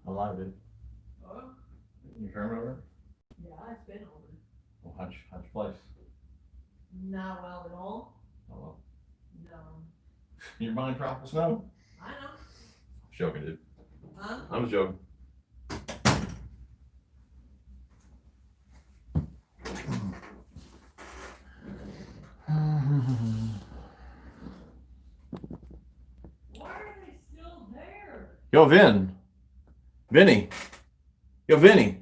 I'm live, dude. Oh, You Sherman over? yeah, it's been over. Well, how'd you place? Not well at all. Oh, well. No. You're buying tropical snow? I know. I'm joking, dude. Huh? I'm just joking. Why are they still there? Yo, Vinny. Yo, Vinny.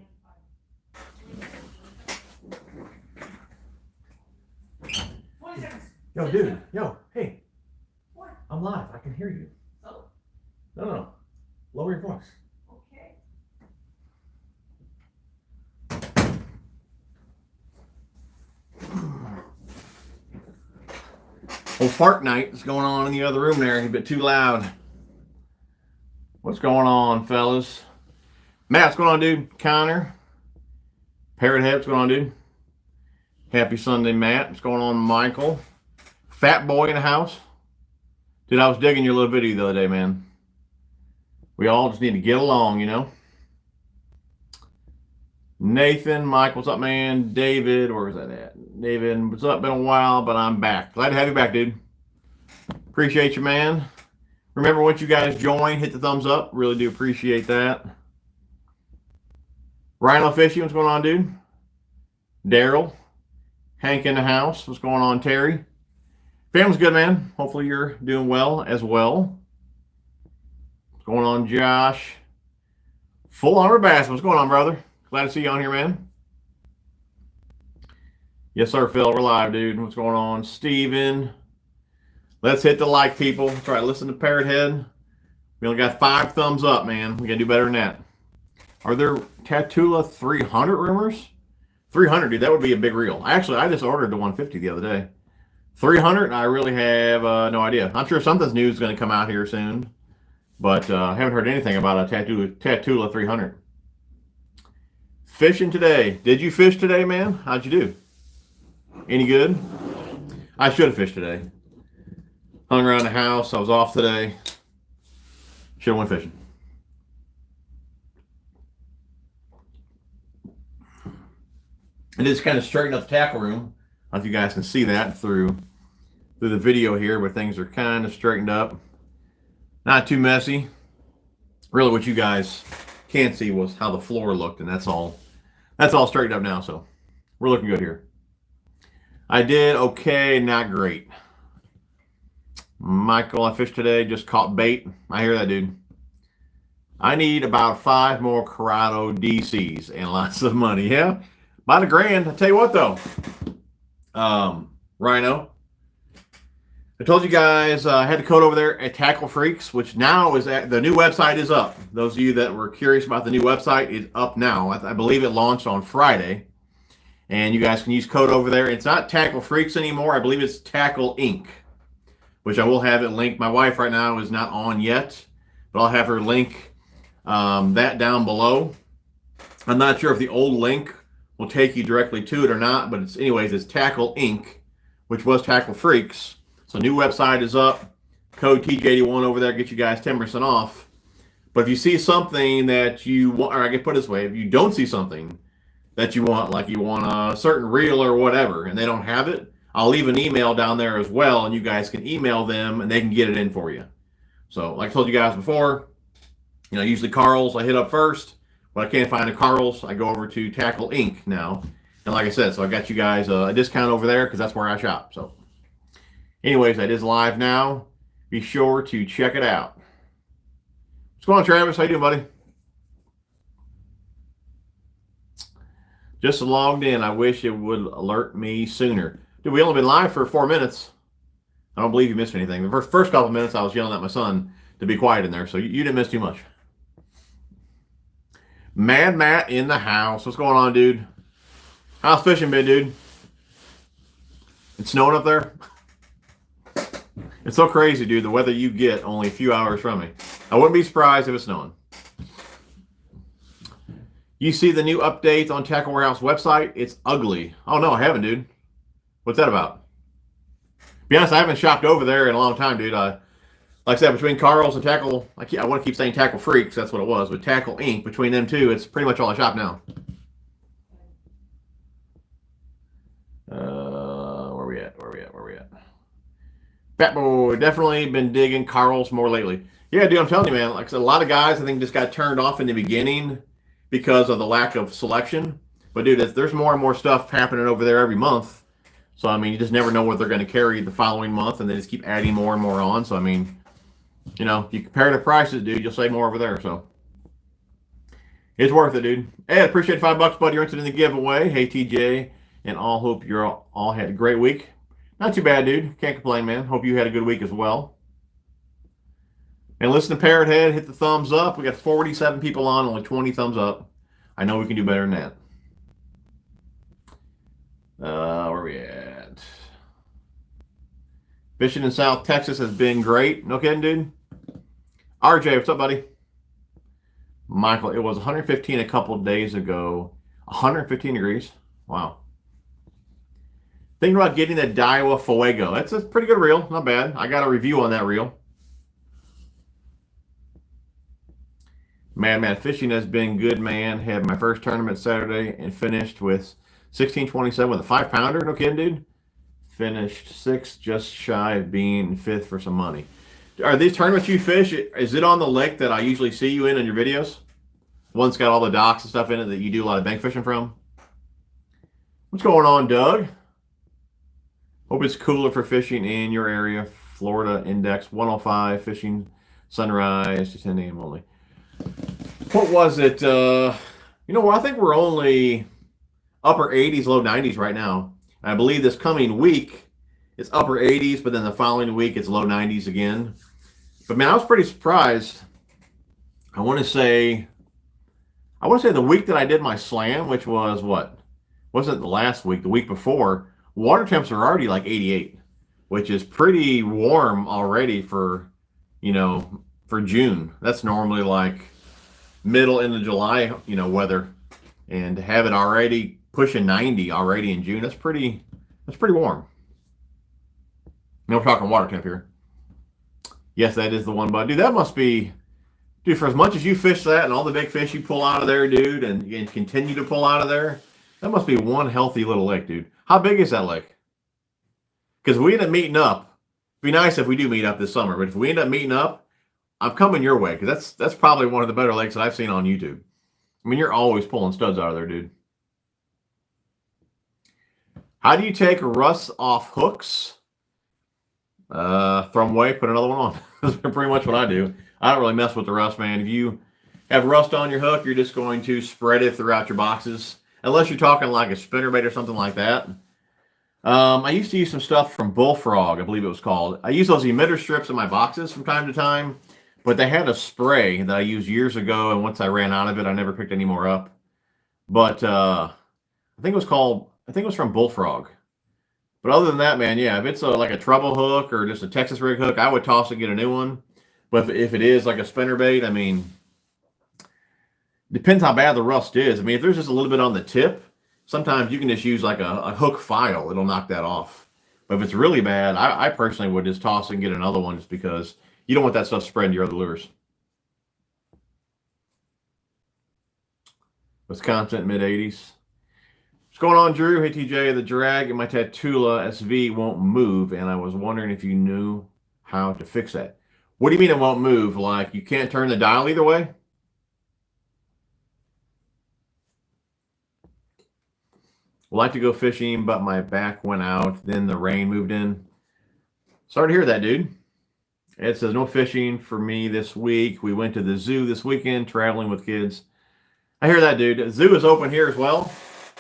20 seconds. Yo, dude. Yo, hey. What? I'm live. I can hear you. So? No. Lower your voice. Okay. Well, fart night is going on in the other room there. A bit too loud. What's going on, fellas? Matt, what's going on, dude? Connor. Parrot Head, what's going on, dude? Happy Sunday, Matt. What's going on, Michael? Fat Boy in the house. Dude, I was digging your little video the other day, man. We all just need to get along, you know? Nathan, Mike, what's up, man? David, where's that at? David, what's up? Been a while, but I'm back. Glad to have you back, dude. Appreciate you, man. Remember, once you guys join, hit the thumbs up. Really do appreciate that. Rhino Fishy, what's going on, dude? Daryl. Hank in the house. What's going on, Terry? Family's good, man. Hopefully you're doing well as well. What's going on, Josh? Full Honor Bass. What's going on, brother? Glad to see you on here, man. Yes, sir, Phil. We're live, dude. What's going on? Steven. Let's hit the like, people. Try to listen to Parrot Head. We only got 5 thumbs up, man. We got to do better than that. Are there Tatula 300 rumors? 300, dude. That would be a big reel. Actually, I just ordered the 150 the other day. 300, I really have no idea. I'm sure something's new is going to come out here soon. But I haven't heard anything about a Tatula 300. Fishing today. Did you fish today, man? How'd you do? Any good? I should have fished today. Hung around the house. I was off today. Should have went fishing. It is kind of straightened up the tackle room. I don't know if you guys can see that through the video here, but things are kind of straightened up. Not too messy. Really what you guys can't see was how the floor looked, and that's all straightened up now, so we're looking good here. I did okay, not great. Michael, I fished today, just caught bait. I hear that, dude. I need about 5 more Corrado DCs and lots of money. Yeah, about $1,000. I tell you what, though, Rhino, I told you guys I had the code over there at Tackle Freaks, which now is the new website is up. Those of you that were curious about the new website, it's up now. I believe it launched on Friday, and you guys can use code over there. It's not Tackle Freaks anymore. I believe it's Tackle Inc., which I will have it linked. My wife right now is not on yet, but I'll have her link that down below. I'm not sure if the old link will take you directly to it or not, but it's Tackle Inc., which was Tackle Freaks. So new website is up. Code TJ81 over there, get you guys 10% off. But if you see something that you want, or I can put it this way, if you don't see something that you want, like you want a certain reel or whatever, and they don't have it, I'll leave an email down there as well, and you guys can email them, and they can get it in for you. So like I told you guys before, you know, usually Karl's I hit up first. When I can't find a Karl's, I go over to Tackle Inc. now. And like I said, so I got you guys a discount over there because that's where I shop. So anyways, that is live now. Be sure to check it out. What's going on, Travis? How you doing, buddy? Just logged in. I wish it would alert me sooner. Dude, we only been live for 4 minutes. I don't believe you missed anything. The first couple of minutes, I was yelling at my son to be quiet in there, so you didn't miss too much. Mad Matt in the house. What's going on, dude? How's fishing been, dude? It's snowing up there? It's so crazy, dude, the weather you get only a few hours from me. I wouldn't be surprised if it's snowing. You see the new updates on Tackle Warehouse website? It's ugly. Oh, no, I haven't, dude. What's that about? Be honest, I haven't shopped over there in a long time, dude. like I said, between Karl's and Tackle, I want to keep saying Tackle Freaks. That's what it was. With Tackle Inc. Between them two, it's pretty much all I shop now. Where we at? Fat Boy, definitely been digging Karl's more lately. Yeah, dude, I'm telling you, man. Like I said, a lot of guys I think just got turned off in the beginning because of the lack of selection. But dude, there's more and more stuff happening over there every month. So I mean, you just never know what they're going to carry the following month, and they just keep adding more and more on. So I mean, you know, if you compare the prices, dude, you'll save more over there. So it's worth it, dude. Hey, I appreciate $5, buddy. You're interested in the giveaway. Hey, TJ, and all hope you're all had a great week. Not too bad, dude. Can't complain, man. Hope you had a good week as well. And listen to Parrot Head. Hit the thumbs up. We got 47 people on, only 20 thumbs up. I know we can do better than that. Where we at? Fishing in South Texas has been great. No kidding, dude. RJ, what's up, buddy? Michael, it was 115 a couple of days ago. 115 degrees. Wow. Thinking about getting the Daiwa Fuego. That's a pretty good reel. Not bad. I got a review on that reel. Man, fishing has been good, man. Had my first tournament Saturday and finished with 1627 with a 5-pounder. No kidding, dude. Finished 6th, just shy of being 5th for some money. Are these tournaments you fish, is it on the lake that I usually see you in your videos? One's got all the docks and stuff in it that you do a lot of bank fishing from? What's going on, Doug? Hope it's cooler for fishing in your area. Florida index 105, fishing sunrise to 10 a.m. only. What was it? You know what? I think we're only upper 80s, low 90s right now. I believe this coming week it's upper 80s, but then the following week it's low 90s again. But man, I was pretty surprised. I want to say the week that I did my slam, which was what? Wasn't the last week, the week before, water temps are already like 88, which is pretty warm already for, you know, for June. That's normally like middle into July, you know, weather. And to have it already pushing 90 already in June, that's pretty warm. No, we're talking water temp here. Yes, that is the one, bud. Dude, that must be, dude, for as much as you fish that and all the big fish you pull out of there, dude, and continue to pull out of there, that must be one healthy little lake, dude. How big is that lake? Because if we end up meeting up, it'd be nice if we do meet up this summer, but if we end up meeting up, I'm coming your way, because that's probably one of the better lakes that I've seen on YouTube. I mean, you're always pulling studs out of there, dude. How do you take rust off hooks? Throw them away, put another one on. That's pretty much what I do. I don't really mess with the rust, man. If you have rust on your hook, you're just going to spread it throughout your boxes. Unless you're talking like a spinnerbait or something like that. I used to use some stuff from Bullfrog, I believe it was called. I use those emitter strips in my boxes from time to time. But they had a spray that I used years ago, and once I ran out of it, I never picked any more up. But I think it was from Bullfrog. But other than that, man, yeah, if it's like a treble hook or just a Texas rig hook, I would toss and get a new one. But if it is like a spinnerbait, I mean, depends how bad the rust is. I mean, if there's just a little bit on the tip, sometimes you can just use like a hook file. It'll knock that off. But if it's really bad, I personally would just toss and get another one just because you don't want that stuff spreading to your other lures. Wisconsin, mid-80s. What's going on, Drew? Hey, TJ. The drag in my Tatula SV won't move, and I was wondering if you knew how to fix that. What do you mean it won't move? Like you can't turn the dial either way? Like to go fishing, but my back went out. Then the rain moved in. Sorry to hear that, dude. Ed says, no fishing for me this week. We went to the zoo this weekend, traveling with kids. I hear that, dude. The zoo is open here as well,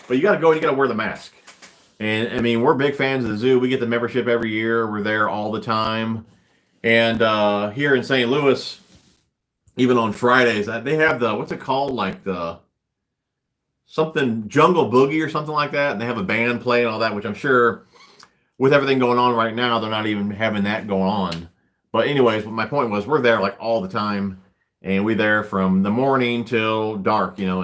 but you got to go and you got to wear the mask. And, I mean, we're big fans of the zoo. We get the membership every year. We're there all the time. And here in St. Louis, even on Fridays, they have the, what's it called? Like the something, Jungle Boogie or something like that. And they have a band play and all that, which I'm sure with everything going on right now, they're not even having that going on. But anyways, my point was we're there like all the time, and we're there from the morning till dark, you know,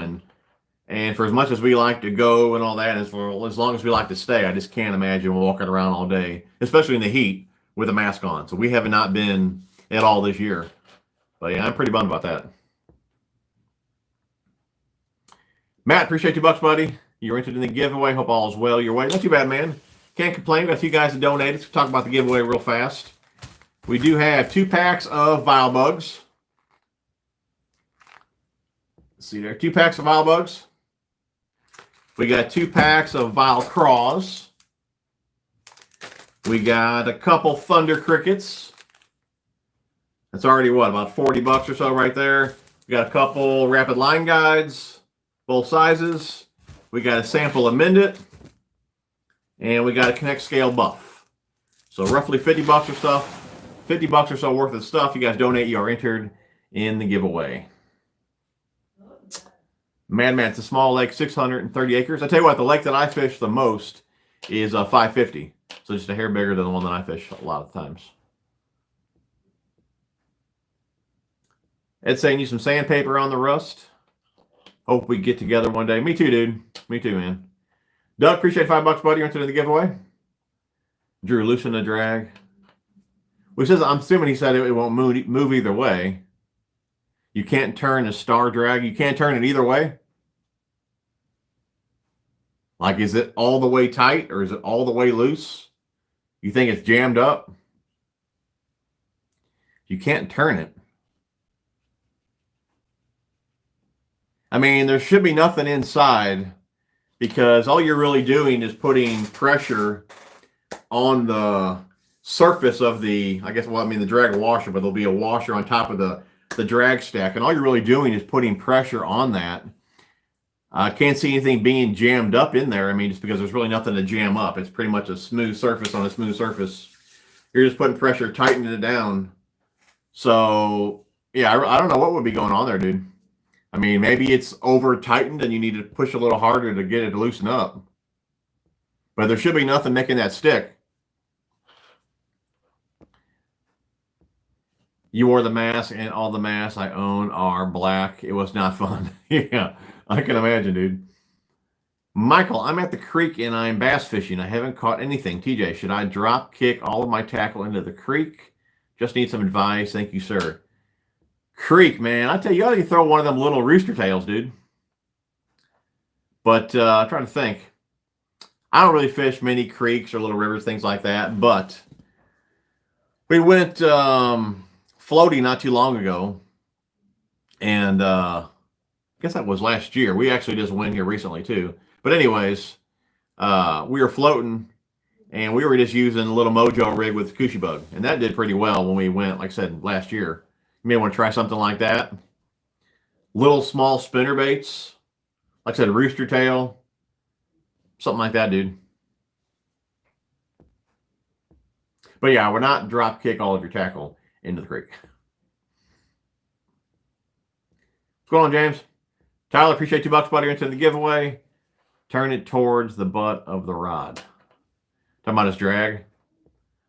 and for as much as we like to go and all that, as long as we like to stay, I just can't imagine walking around all day, especially in the heat with a mask on. So we have not been, at all this year. But yeah, I'm pretty bummed about that. Matt, appreciate $2, buddy. You're entered in the giveaway. Hope all is well your way. Not too bad, man. Can't complain. Got a few guys that donated. Let's talk about the giveaway real fast. We do have 2 packs of Vile Bugs. Let's see there. 2 packs of Vile Bugs. We got 2 packs of Vile Craws. We got a couple Thunder Crickets. That's already what, about $40 or so right there. We got a couple Rapid Line Guides, both sizes. We got a sample of Mendit. And we got a Connect Scale Buff. So roughly $50 or stuff. $50 or so worth of stuff. You guys donate, you are entered in the giveaway. Madman, it's a small lake, 630 acres. I tell you what, the lake that I fish the most is 550. So just a hair bigger than the one that I fish a lot of times. Ed's saying, use some sandpaper on the rust. Hope we get together one day. Me too, dude. Me too, man. Doug, appreciate $5, buddy. You're entered in the giveaway. Drew, loosen the drag. Which says, I'm assuming he said it won't move either way. You can't turn a star drag. You can't turn it either way. Like, is it all the way tight or is it all the way loose? You think it's jammed up? You can't turn it. I mean, there should be nothing inside because all you're really doing is putting pressure on the surface of the, I guess, well, I mean, the drag washer, but there'll be a washer on top of the drag stack. And all you're really doing is putting pressure on that. I can't see anything being jammed up in there. I mean, just because there's really nothing to jam up. It's pretty much a smooth surface on a smooth surface. You're just putting pressure, tightening it down. So, yeah, I don't know what would be going on there, dude. I mean, maybe it's over tightened and you need to push a little harder to get it to loosen up. But there should be nothing making that stick. You wore the mask and all the masks I own are black. It was not fun. Yeah, I can imagine, dude. Michael, I'm at the creek and I'm bass fishing. I haven't caught anything. TJ, should I drop kick all of my tackle into the creek? Just need some advice. Thank you, sir. Creek, man. I tell you, you ought to throw one of them little rooster tails, dude. But I'm trying to think. I don't really fish many creeks or little rivers, things like that. But we went floating not too long ago. And I guess that was last year. We actually just went here recently, too. But anyways, we were floating. And we were just using a little Mojo rig with Cushy Bug. And that did pretty well when we went, like I said, last year. You may want to try something like that. Little small spinner baits. Like I said, rooster tail. Something like that, dude. But yeah, we're not drop kick all of your tackle into the creek. What's going on, James? Tyler, appreciate $2, buddy. Into the giveaway. Turn it towards the butt of the rod. Talking about his drag.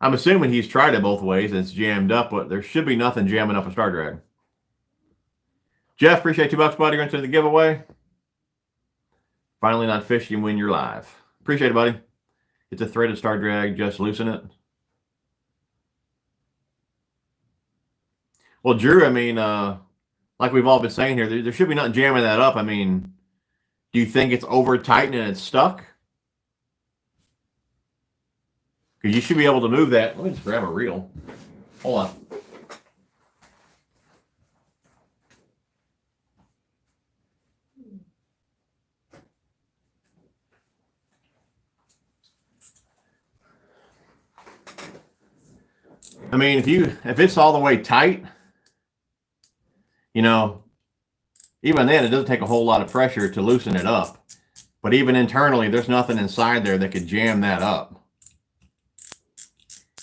I'm assuming he's tried it both ways and it's jammed up, but there should be nothing jamming up a star drag. Jeff, appreciate $2, buddy. You're into the giveaway. Finally not fishing when you're live. Appreciate it, buddy. It's a threaded star drag. Just loosen it. Well, Drew, I mean, like we've all been saying here, there should be nothing jamming that up. I mean, do you think it's over tightened and it's stuck? Because you should be able to move that. Let me just grab a reel. Hold on. I mean, if it's all the way tight, you know, even then it doesn't take a whole lot of pressure to loosen it up. But even internally, there's nothing inside there that could jam that up.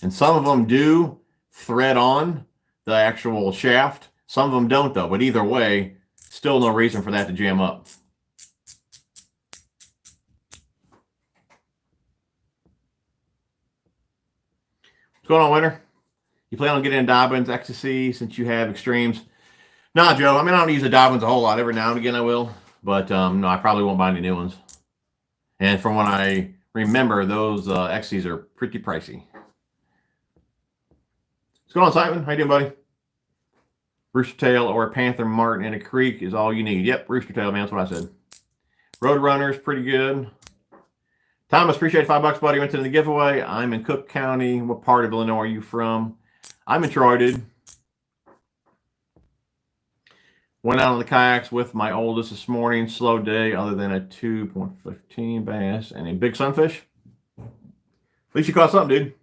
And some of them do thread on the actual shaft. Some of them don't, though. But either way, still no reason for that to jam up. What's going on, Winter? You plan on getting in Dobbins Ecstasy since you have extremes? Nah, Joe. I mean, I don't use the Dobbins a whole lot. Every now and again I will. But no, I probably won't buy any new ones. And from what I remember, those Ecstasies are pretty pricey. What's going on, Simon? How you doing, buddy? Rooster tail or a panther martin in a creek is all you need. Yep, rooster tail, man. That's what I said. Roadrunner's pretty good. Thomas, appreciate $5, buddy. Went to the giveaway. I'm in Cook County. What part of Illinois are you from? I'm in Troy, dude. Went out on the kayaks with my oldest this morning. Slow day other than a 2.15 bass and a big sunfish. At least you caught something, dude.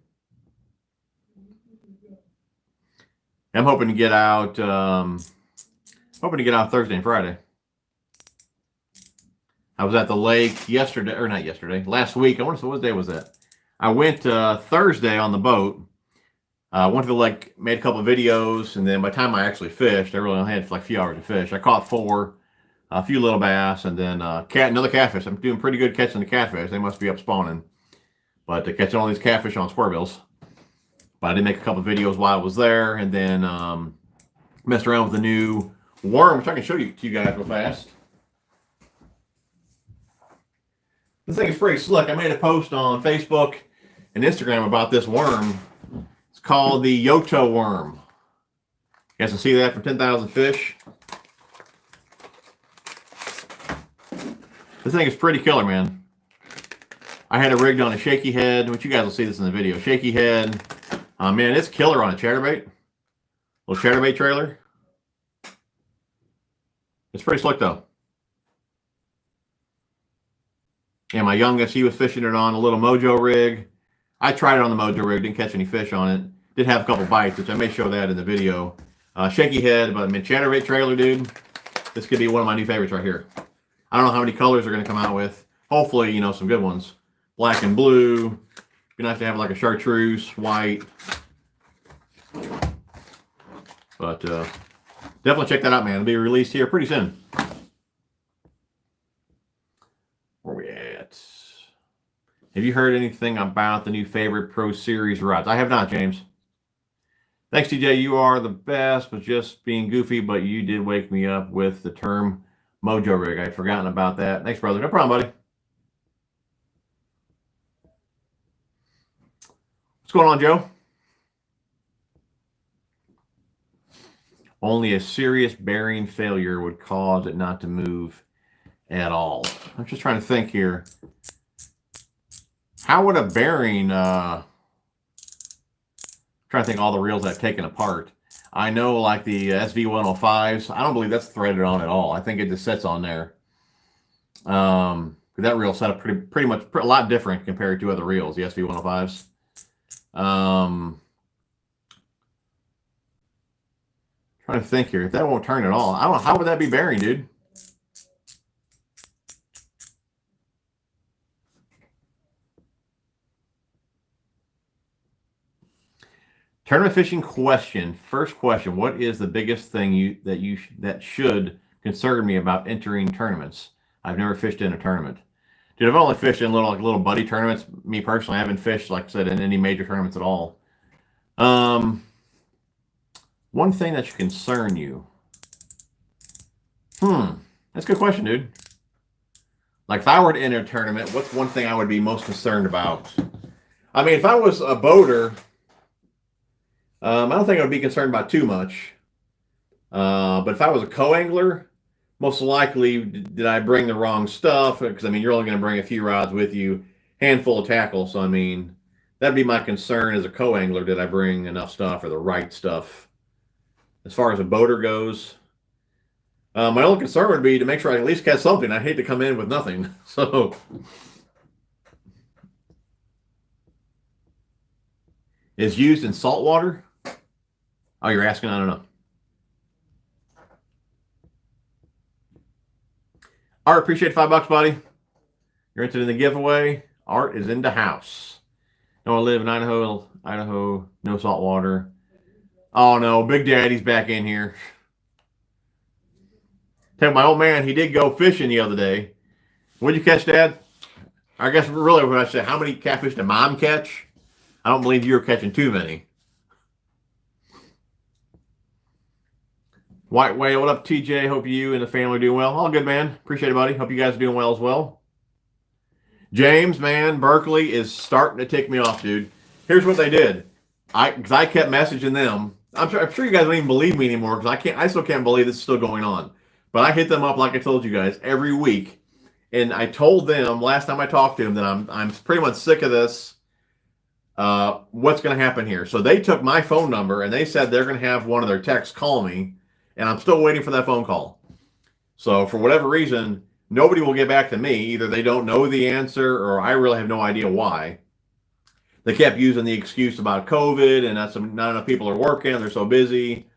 I'm hoping to get out Thursday and Friday. I was at the lake yesterday, or not yesterday, last week. I want to say, what day was that? I went Thursday on the boat. Went to the lake, made a couple of videos, and then by the time I actually fished, I really only had like a few hours to fish. I caught 4, a few little bass, and then another catfish. I'm doing pretty good catching the catfish. They must be up spawning. But catching all these catfish on spurbills. But I did make a couple of videos while I was there, and then messed around with the new worm, which I can show you to you guys real fast. This thing is pretty slick. I made a post on Facebook and Instagram about this worm. It's called the Yoto worm. You guys can see that for 10,000 fish. This thing is pretty killer, man. I had it rigged on a shaky head, which you guys will see this in the video. Shaky head. Man, it's killer on a chatterbait. Little chatterbait trailer. It's pretty slick, though. And my youngest, he was fishing it on a little Mojo rig. I tried it on the Mojo rig, didn't catch any fish on it. Did have a couple bites, which I may show that in the video. Shaky head, but I mean, chatterbait trailer, dude. This could be one of my new favorites right here. I don't know how many colors they're going to come out with. Hopefully, you know, some good ones. Black and blue. Be nice to have like a chartreuse, white. But definitely check that out, man. It'll be released here pretty soon. Where we at? Have you heard anything about the new favorite Pro Series rods? I have not, James. Thanks, TJ. You are the best, but just being goofy, but you did wake me up with the term Mojo rig. I'd forgotten about that. Thanks, brother. No problem, buddy. What's going on, Joe? Only a serious bearing failure would cause it not to move at all. I'm just trying to think here. How would a bearing, trying to think all the reels I've taken apart. I know like the SV105s, I don't believe that's threaded on at all. I think it just sits on there. That reel set up pretty much a lot different compared to other reels, the SV105s. Trying to think here. If that won't turn at all, I don't know. How would that be bearing, dude? Tournament fishing question. First question: what is the biggest thing that should concern me about entering tournaments? I've never fished in a tournament. Dude, I've only fished in little buddy tournaments. Me personally, I haven't fished, like I said, in any major tournaments at all. One thing that should concern you. That's a good question, dude. Like if I were to enter a tournament, what's one thing I would be most concerned about? I mean, if I was a boater, I don't think I would be concerned about too much. But if I was a co-angler, most likely did I bring the wrong stuff? Because, I mean, you're only going to bring a few rods with you, handful of tackle. So, I mean, that'd be my concern as a co-angler. Did I bring enough stuff or the right stuff? As far as a boater goes, my only concern would be to make sure I at least catch something. I hate to come in with nothing. So, is used in salt water? Oh, you're asking? I don't know. Art, appreciate $5, buddy. You're entered in the giveaway. Art is in the house. I want to live in Idaho, no salt water. Oh no, Big Daddy's back in here. Tell my old man, he did go fishing the other day. What'd you catch, Dad? I guess really what I said, how many catfish did Mom catch? I don't believe you were catching too many. White Whale, what up, TJ? Hope you and the family are doing well. All good, man. Appreciate it, buddy. Hope you guys are doing well as well. James, man, Berkeley is starting to tick me off, dude. Here's what they did. Because I kept messaging them. I'm sure you guys don't even believe me anymore because I still can't believe this is still going on. But I hit them up like I told you guys every week, and I told them last time I talked to them that I'm pretty much sick of this. What's going to happen here? So they took my phone number and they said they're going to have one of their techs call me, and I'm still waiting for that phone call. So for whatever reason, nobody will get back to me. Either they don't know the answer, or I really have no idea why. They kept using the excuse about COVID and not enough people are working. They're so busy,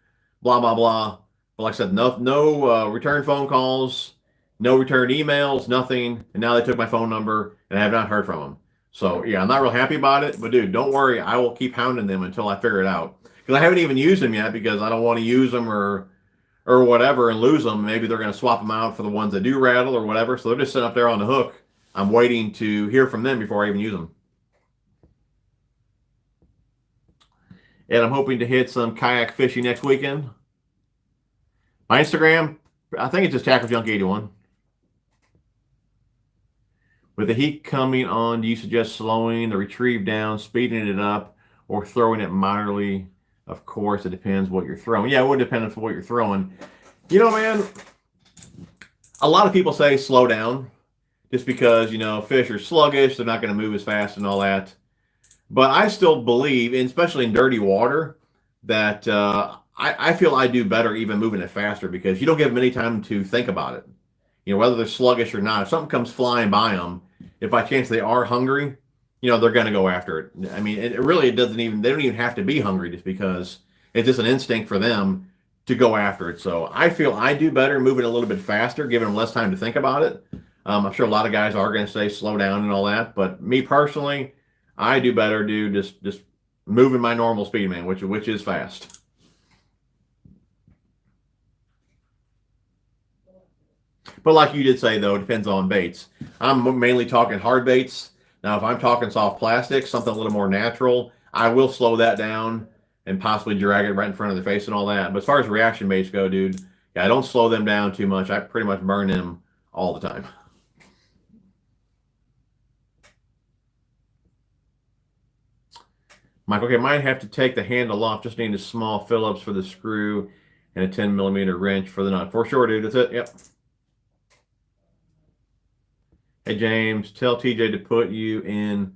blah, blah, blah. But like I said, no return phone calls, no return emails, nothing. And now they took my phone number and I have not heard from them. So yeah, I'm not real happy about it. But dude, don't worry. I will keep hounding them until I figure it out. Because I haven't even used them yet because I don't want to use them or whatever and lose them. Maybe they're going to swap them out for the ones that do rattle or whatever. So they're just sitting up there on the hook. I'm waiting to hear from them before I even use them. And I'm hoping to hit some kayak fishing next weekend. My Instagram, I think it's just TackleJunk81. With the heat coming on, do you suggest slowing the retrieve down, speeding it up, or throwing it moderately? Of course, it depends what you're throwing. Yeah, it would depend on what you're throwing. You know, man, a lot of people say slow down just because, fish are sluggish. They're not going to move as fast and all that. But I still believe, and especially in dirty water, that I feel I do better even moving it faster because you don't give them any time to think about it. Whether they're sluggish or not. If something comes flying by them, if by chance they are hungry, they're going to go after it. I mean, they don't even have to be hungry just because it's just an instinct for them to go after it. So I feel I do better moving a little bit faster, giving them less time to think about it. I'm sure a lot of guys are going to say slow down and all that, but me personally, I do better just moving my normal speed, man, which is fast. But like you did say, though, it depends on baits. I'm mainly talking hard baits. Now, if I'm talking soft plastic, something a little more natural, I will slow that down and possibly drag it right in front of the face and all that. But as far as reaction baits go, dude, yeah, I don't slow them down too much. I pretty much burn them all the time. Mike, okay, might have to take the handle off. Just need a small Phillips for the screw and a 10mm wrench for the nut. For sure, dude. That's it. Yep. Hey, James, tell TJ to put you in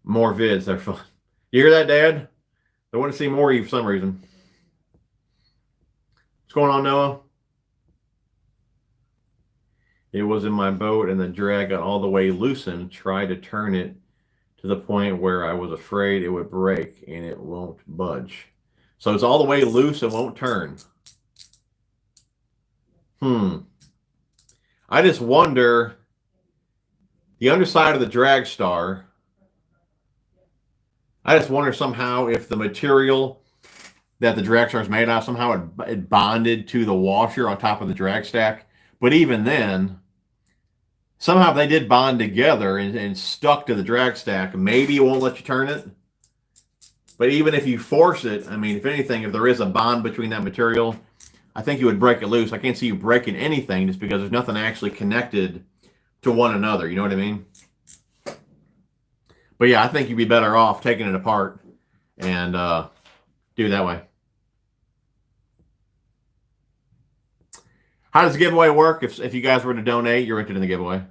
more vids. They're fun. You hear that, Dad? I want to see more of you for some reason. What's going on, Noah? It was in my boat, and the drag got all the way loosened. Tried to turn it to the point where I was afraid it would break, and it won't budge. So it's all the way loose and won't turn. I just wonder, the underside of the drag star, I just wonder somehow if the material that the drag star is made out of, somehow it bonded to the washer on top of the drag stack. But even then, somehow they did bond together and stuck to the drag stack. Maybe it won't let you turn it. But even if you force it, I mean, if anything, if there is a bond between that material, I think you would break it loose. I can't see you breaking anything just because there's nothing actually connected to one another. You know what I mean? But yeah, I think you'd be better off taking it apart and do it that way. How does the giveaway work? If you guys were to donate, you're entered in the giveaway.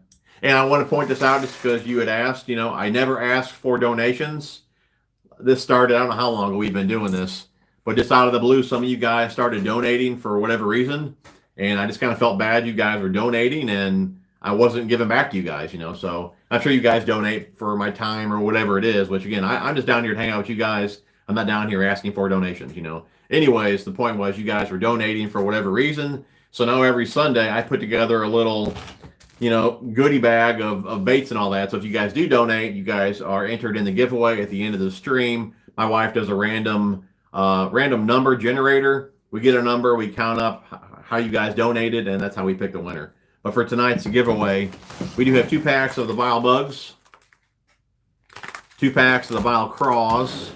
And I want to point this out just because you had asked. I never asked for donations. This started, I don't know how long we've been doing this, but just out of the blue, some of you guys started donating for whatever reason. And I just kind of felt bad you guys were donating and I wasn't giving back to you guys, So I'm sure you guys donate for my time or whatever it is, which again, I'm just down here to hang out with you guys. I'm not down here asking for donations, Anyways, the point was you guys were donating for whatever reason. So now every Sunday I put together a little, goodie bag of baits and all that. So if you guys do donate, you guys are entered in the giveaway at the end of the stream. My wife does a random number generator. We get a number, we count up how you guys donated, and that's how we pick the winner. But for tonight's giveaway, we do have 2 packs of the Vile Bugs, 2 packs of the Vile Craws.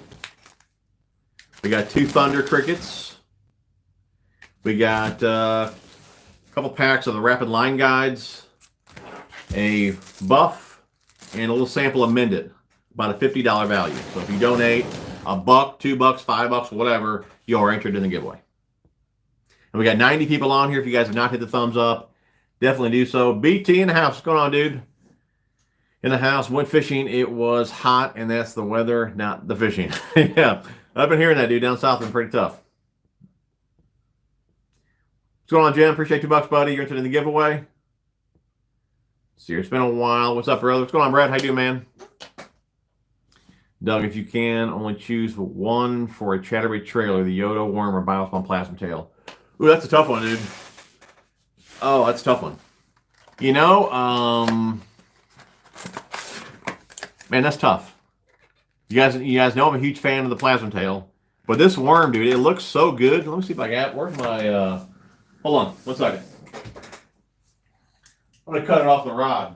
We got 2 Thunder Crickets. We got a couple packs of the Rapid Line Guides, a buff, and a little sample of Mend It, about a $50 value. So if you donate $1, $2, $5, whatever, you are entered in the giveaway. And we got 90 people on here. If you guys have not hit the thumbs up, definitely do so. BT in the house. What's going on, dude? In the house. Went fishing. It was hot, and that's the weather, not the fishing. Yeah. I've been hearing that, dude. Down south, been pretty tough. What's going on, Jim? Appreciate $2, buddy. You're entered in the giveaway. See, it's been a while. What's up, brother? What's going on, Brad? How you doing, man? Doug, if you can, only choose one for a chatterbait trailer, the Yoda worm or biospawn plasma tail. Ooh, that's a tough one, dude. Oh, that's a tough one. You know, man, that's tough. You guys know I'm a huge fan of the plasma tail, but this worm, dude, it looks so good. Let me see if I got. Where's my? Hold on, 1 second. I'm gonna cut it off the rod.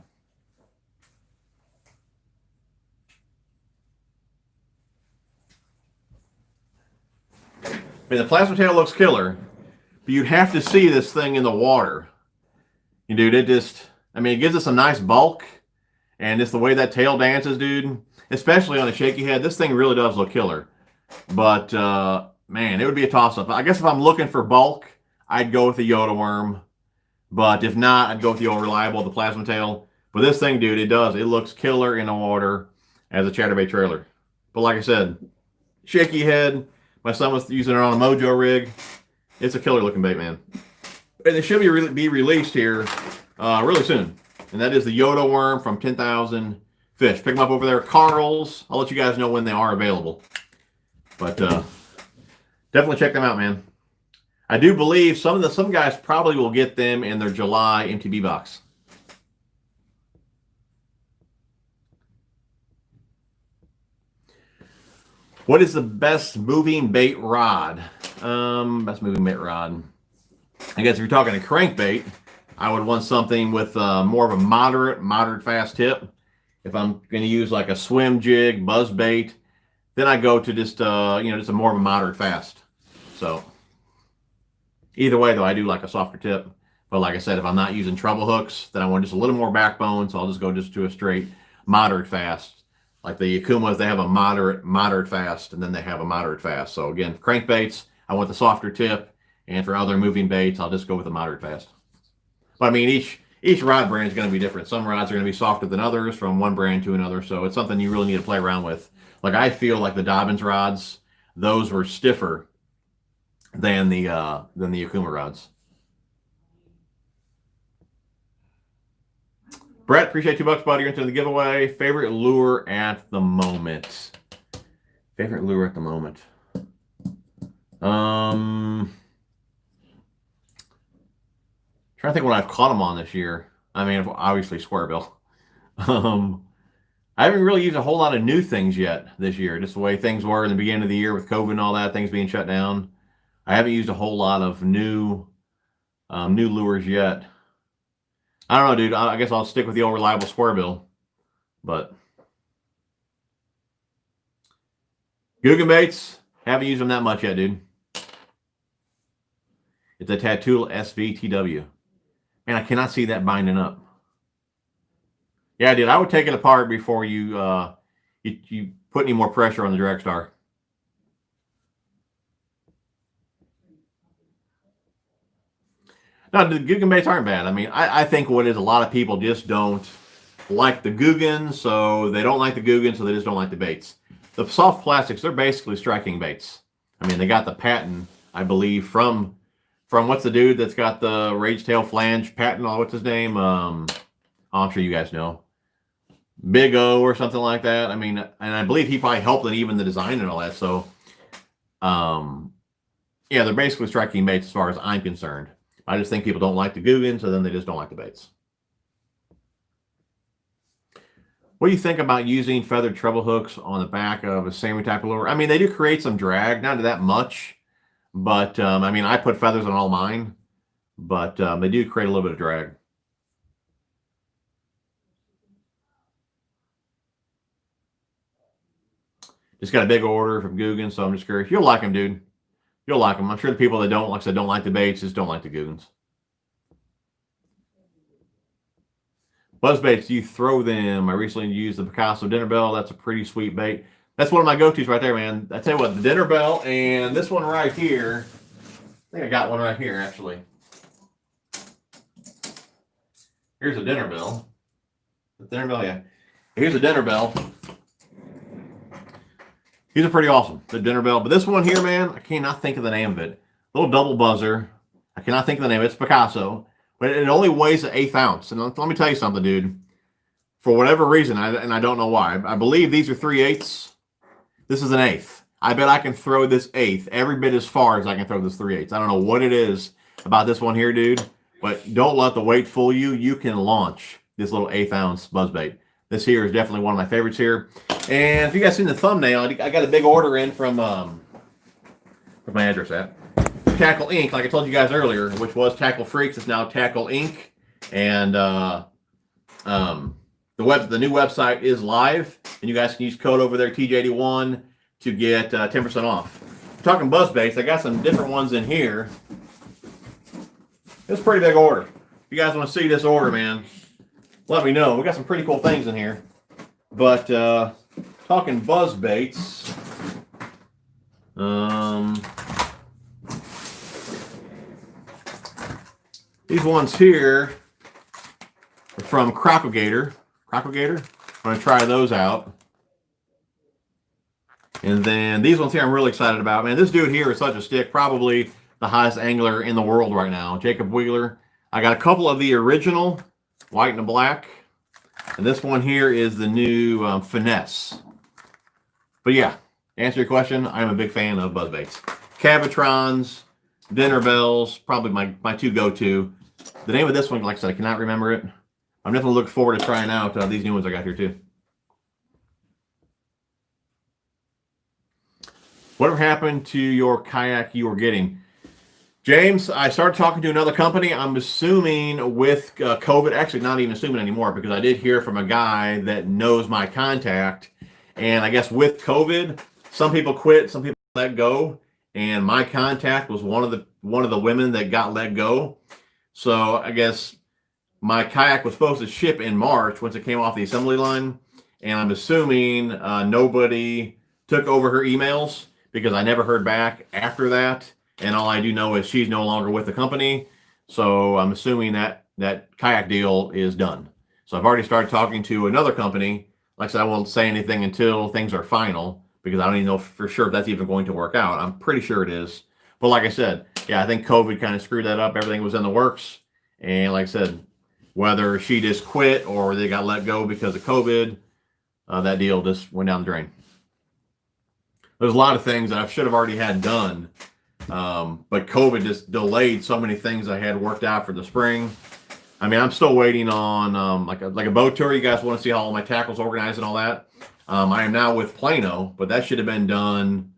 I mean, the plasma tail looks killer. But you'd have to see this thing in the water. And dude, it just, I mean, it gives us a nice bulk. And just the way that tail dances, dude, especially on a shaky head, this thing really does look killer. But, man, it would be a toss-up. I guess if I'm looking for bulk, I'd go with the Yoda worm. But if not, I'd go with the old reliable, the plasma tail. But this thing, dude, it looks killer in the water as a chatterbait trailer. But like I said, shaky head. My son was using it on a Mojo rig. It's a killer looking bait, man. And it should be released here really soon. And that is the Yoda worm from 10,000 Fish. Pick them up over there at Karl's. I'll let you guys know when they are available. But definitely check them out, man. I do believe some guys probably will get them in their July MTB box. What is the best moving bait rod? Best moving bait rod. I guess if you're talking a crankbait, I would want something with more of a moderate fast tip. If I'm going to use like a swim jig, buzz bait, then I go to just just a more of a moderate fast. So either way, though, I do like a softer tip. But like I said, if I'm not using treble hooks, then I want just a little more backbone. So I'll just go to a straight moderate fast. Like the Yakumas, they have a moderate fast, and then they have a moderate fast. So again, crankbaits, I want the softer tip, and for other moving baits, I'll just go with a moderate fast. But I mean, each rod brand is going to be different. Some rods are going to be softer than others from one brand to another, so it's something you really need to play around with. Like I feel like the Dobbins rods, those were stiffer than the Yakuma rods. Brett, appreciate $2, buddy. You're into the giveaway. Favorite lure at the moment. Favorite lure at the moment. Trying to think what I've caught them on this year. I mean, obviously square bill. I haven't really used a whole lot of new things yet this year. Just the way things were in the beginning of the year with COVID and all that, things being shut down. I haven't used a whole lot of new lures yet. I don't know, dude. I guess I'll stick with the old reliable square bill. But Guggen baits, haven't used them that much yet, dude. It's a Tattoo SVTW. Man, I cannot see that binding up. Yeah, dude, I would take it apart before you put any more pressure on the Direct Star. No, the Guggen baits aren't bad. I mean, I think what is a lot of people just don't like the Guggen, so they don't like the Guggen, so they just don't like the baits. The soft plastics, they're basically striking baits. I mean, they got the patent, I believe, from what's the dude that's got the Rage Tail Flange patent? What's his name? I'm sure you guys know. Big O or something like that. I mean, and I believe he probably helped in even the design and all that. So, yeah, they're basically striking baits as far as I'm concerned. I just think people don't like the Guggen, so then they just don't like the baits. What do you think about using feathered treble hooks on the back of a salmon type of lure? I mean, they do create some drag, not that much, but I mean, I put feathers on all mine, but they do create a little bit of drag. Just got a big order from Guggen, so I'm just curious. You'll like them, dude. You'll like them. I'm sure the people that don't, like I said, don't like the baits, just don't like the Guggens. Buzz baits, do you throw them? I recently used the Picasso dinner bell. That's a pretty sweet bait. That's one of my go-tos right there, man. I tell you what, the dinner bell and this one right here. I think I got one right here, actually. Here's a dinner bell. The dinner bell, yeah. Here's a dinner bell. These are pretty awesome, the dinner bell. But this one here, man, I cannot think of the name of it. Little double buzzer. I cannot think of the name. It's Picasso. But it only weighs an 1/8 ounce. And let me tell you something, dude. For whatever reason, and I don't know why, I believe these are 3/8. This is an 1/8. I bet I can throw this 1/8 every bit as far as I can throw this 3/8. I don't know what it is about this one here, dude. But don't let the weight fool you. You can launch this little 1/8 ounce buzzbait. This here is definitely one of my favorites here. And if you guys seen the thumbnail, I got a big order in from where's my address at? Tackle Inc. Like I told you guys earlier, which was Tackle Freaks. It's now Tackle Inc. And the new website is live, and you guys can use code over there TJ81 to get 10% off. We're talking buzzbaits. I got some different ones in here. It's a pretty big order. If you guys want to see this order, man, let me know. We got some pretty cool things in here. But talking buzzbaits, these ones here are from Crocklegator. I'm going to try those out. And then these ones here I'm really excited about. Man, this dude here is such a stick. Probably the highest angler in the world right now. Jacob Wheeler. I got a couple of the original, white and black. And this one here is the new Finesse. But yeah, to answer your question, I'm a big fan of buzzbaits. Cavitrons, dinner bells, probably my two go-to. The name of this one, like I said, I cannot remember it. I'm definitely looking forward to trying out these new ones I got here too. Whatever happened to your kayak you were getting? James, I started talking to another company. I'm assuming with COVID, actually not even assuming anymore, because I did hear from a guy that knows my contact. And I guess with COVID, some people quit, some people let go. And my contact was one of the women that got let go. So I guess my kayak was supposed to ship in March once it came off the assembly line. And I'm assuming nobody took over her emails, because I never heard back after that. And all I do know is she's no longer with the company. So I'm assuming that kayak deal is done. So I've already started talking to another company. Like I said, I won't say anything until things are final, because I don't even know for sure if that's even going to work out. I'm pretty sure it is. But like I said, yeah, I think COVID kind of screwed that up. Everything was in the works. And like I said, whether she just quit or they got let go because of COVID, that deal just went down the drain. There's a lot of things that I should have already had done. But COVID just delayed so many things I had worked out for the spring. I mean, I'm still waiting on like a boat tour. You guys want to see how all my tackles organized and all that. I am now with Plano, but that should have been done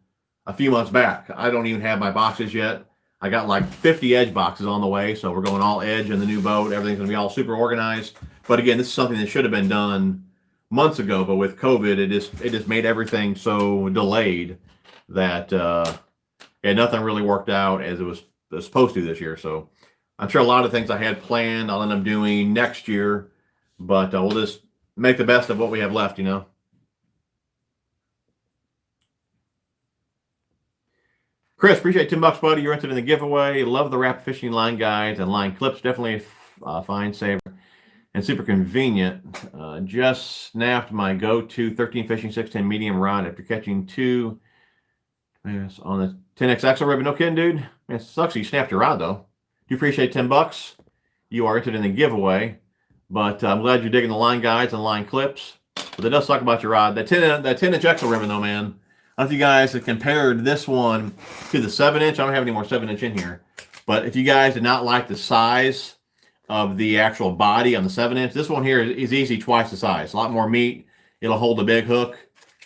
a few months back. I don't even have my boxes yet. I got like 50 edge boxes on the way, so we're going all edge in the new boat. Everything's going to be all super organized. But again, this is something that should have been done months ago, but with COVID, it just made everything so delayed that nothing really worked out as it was supposed to this year. So I'm sure a lot of things I had planned I'll end up doing next year, but we'll just make the best of what we have left, you know. Chris, appreciate $10, buddy. You're entered in the giveaway. Love the rapid fishing line guides and line clips. Definitely a fine saver and super convenient. Just snapped my go-to 13 fishing 610 medium rod after catching two on the 10X axle ribbon. No kidding, dude. Man, it sucks you snapped your rod, though. Do appreciate $10. You are entered in the giveaway. But I'm glad you're digging the line guides and line clips. But that does suck about your rod. That 10-inch axle ribbon, though, man. I don't know if you guys have compared this one to the 7-inch. I don't have any more 7-inch in here. But if you guys did not like the size of the actual body on the 7-inch, this one here is easy twice the size. A lot more meat. It'll hold a big hook.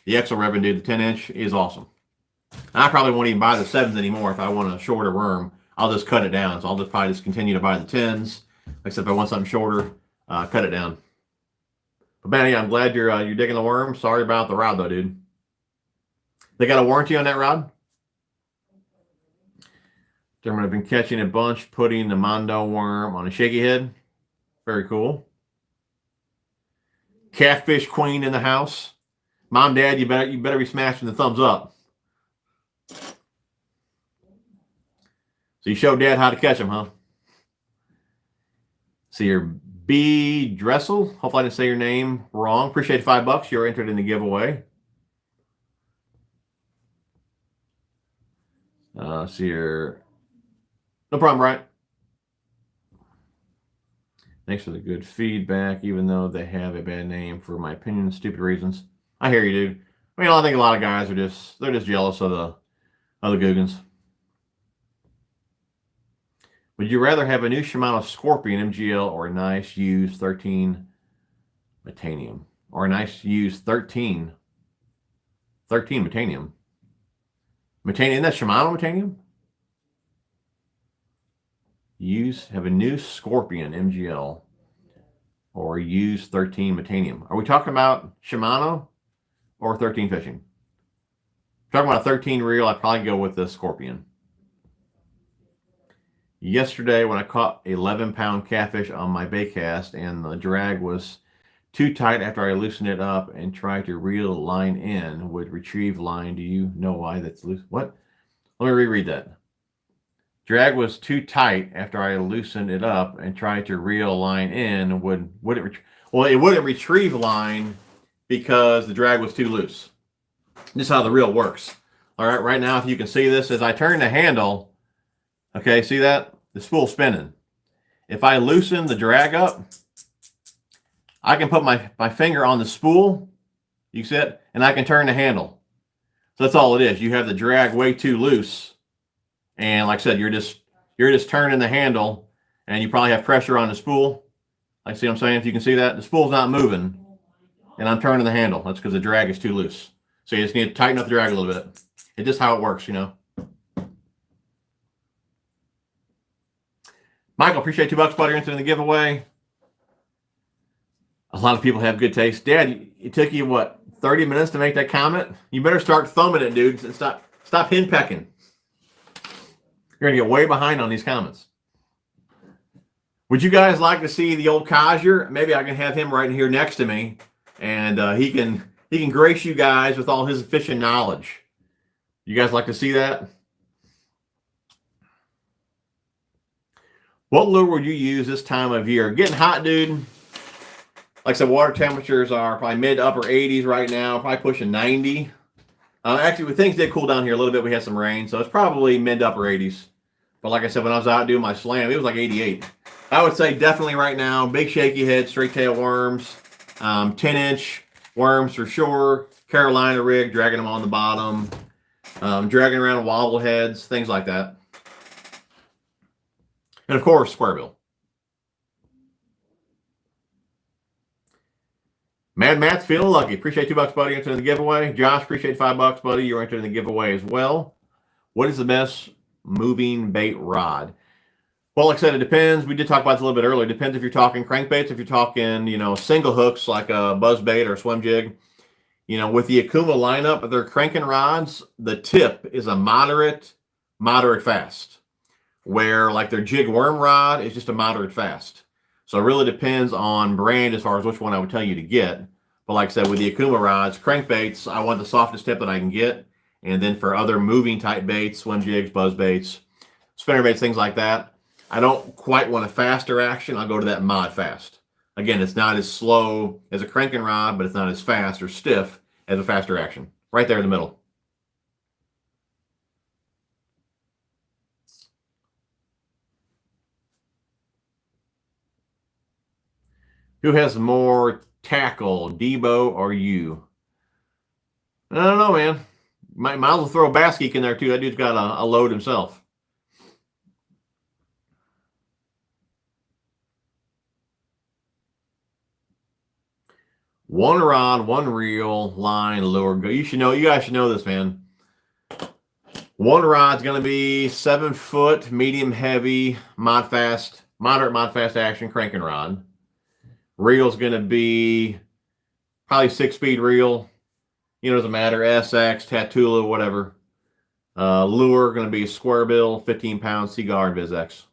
The axle ribbon, dude, the 10-inch is awesome. I probably won't even buy the 7s anymore if I want a shorter worm. I'll just cut it down. So I'll just probably continue to buy the 10s. Except if I want something shorter, cut it down. But man, yeah, I'm glad you're digging the worm. Sorry about the rod, though, dude. They got a warranty on that rod? Gentlemen, I've been catching a bunch, putting the Mondo worm on a shaky head. Very cool. Catfish Queen in the house. Mom, Dad, you better be smashing the thumbs up. So you show Dad how to catch them, huh? See your B Dressel. Hopefully I didn't say your name wrong. Appreciate $5. You're entered in the giveaway. See your. No problem, Brian. Thanks for the good feedback, even though they have a bad name for my opinion, stupid reasons. I hear you, dude. I mean, I think a lot of guys are they're just jealous of the Googans. Would you rather have a new Shimano Scorpion MGL or a nice used 13 Metanium? Or a nice used 13 Metanium? Metanium, isn't that Shimano Metanium? Have a new Scorpion MGL or use 13 Metanium. Are we talking about Shimano or 13 fishing? If we're talking about a 13 reel, I'd probably go with the Scorpion. Yesterday, when I caught 11-pound catfish on my bait cast and the drag was too tight after I loosened it up and tried to reel line in, would retrieve line. Do you know why that's loose? What? Let me reread that. Drag was too tight after I loosened it up and tried to reel line in. Would it? Well, it wouldn't retrieve line because the drag was too loose. This is how the reel works. All right, right now, if you can see this, as I turn the handle. Okay, see that? The spool's spinning. If I loosen the drag up, I can put my finger on the spool, you see it, and I can turn the handle. So that's all it is. You have the drag way too loose, and like I said, you're just turning the handle, and you probably have pressure on the spool. Like, see what I'm saying? If you can see that, the spool's not moving, and I'm turning the handle. That's because the drag is too loose. So you just need to tighten up the drag a little bit. It's just how it works, you know. Michael, appreciate $2, buddy. You're entering the giveaway. A lot of people have good taste. Dad, it took you, what, 30 minutes to make that comment? You better start thumbing it, dude, and stop henpecking. You're going to get way behind on these comments. Would you guys like to see the old Kaiser? Maybe I can have him right here next to me, and he can grace you guys with all his fishing knowledge. You guys like to see that? What lure would you use this time of year? Getting hot, dude. Like I said, water temperatures are probably mid to upper 80s right now, probably pushing 90. Actually, things did cool down here a little bit. We had some rain, so it's probably mid to upper 80s. But like I said, when I was out doing my slam, it was like 88. I would say definitely right now, big shaky head, straight tail worms, 10-inch worms for sure, Carolina rig, dragging them on the bottom, dragging around wobble heads, things like that. And of course, square bill. Mad Matt's feeling lucky. Appreciate $2, buddy. Entering the giveaway. Josh, appreciate $5, buddy. You're entering the giveaway as well. What is the best moving bait rod? Well, like I said, it depends. We did talk about this a little bit earlier. It depends if you're talking crankbaits, if you're talking, single hooks like a buzz bait or a swim jig. With the Akuma lineup, if they're cranking rods, the tip is a moderate fast. Where like their jig worm rod is just a moderate fast. So it really depends on brand as far as which one I would tell you to get. But like I said, with the Akuma rods, crankbaits, I want the softest tip that I can get. And then for other moving type baits, swim jigs, buzz baits, spinner baits, things like that, I don't quite want a faster action. I'll go to that mod fast. Again, it's not as slow as a cranking rod, but it's not as fast or stiff as a faster action. Right there in the middle. Who has more tackle, Debo or you? I don't know, man. Might as well throw a basket in there, too. That dude's got a load himself. One rod, one reel, line, lure. You guys should know this, man. One rod's going to be 7 foot, medium heavy, moderate mod fast action cranking rod. Reel's going to be probably 6-speed reel. Doesn't matter. SX, Tatula, whatever. Lure going to be square bill, 15-pound Seaguar and VizX.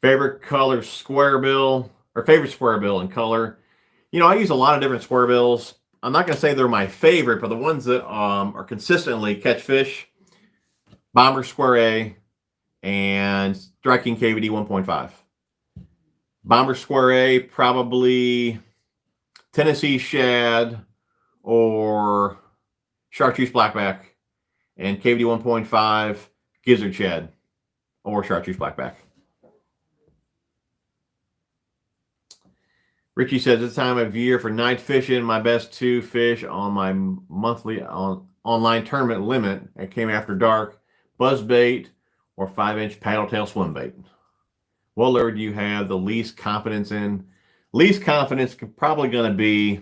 Favorite color square bill, or favorite square bill in color. I use a lot of different square bills. I'm not going to say they're my favorite, but the ones that are consistently catch fish, Bomber Square A and Striking KVD 1.5. Bomber Square A, probably Tennessee Shad or Chartreuse Blackback, and KVD 1.5, Gizzard Shad or Chartreuse Blackback. Richie says, this time of year for night fishing, my best 2 fish on my monthly online tournament limit. It came after dark, buzzbait or 5-inch paddle tail swim bait. What lure do you have the least confidence in? Least confidence probably going to be,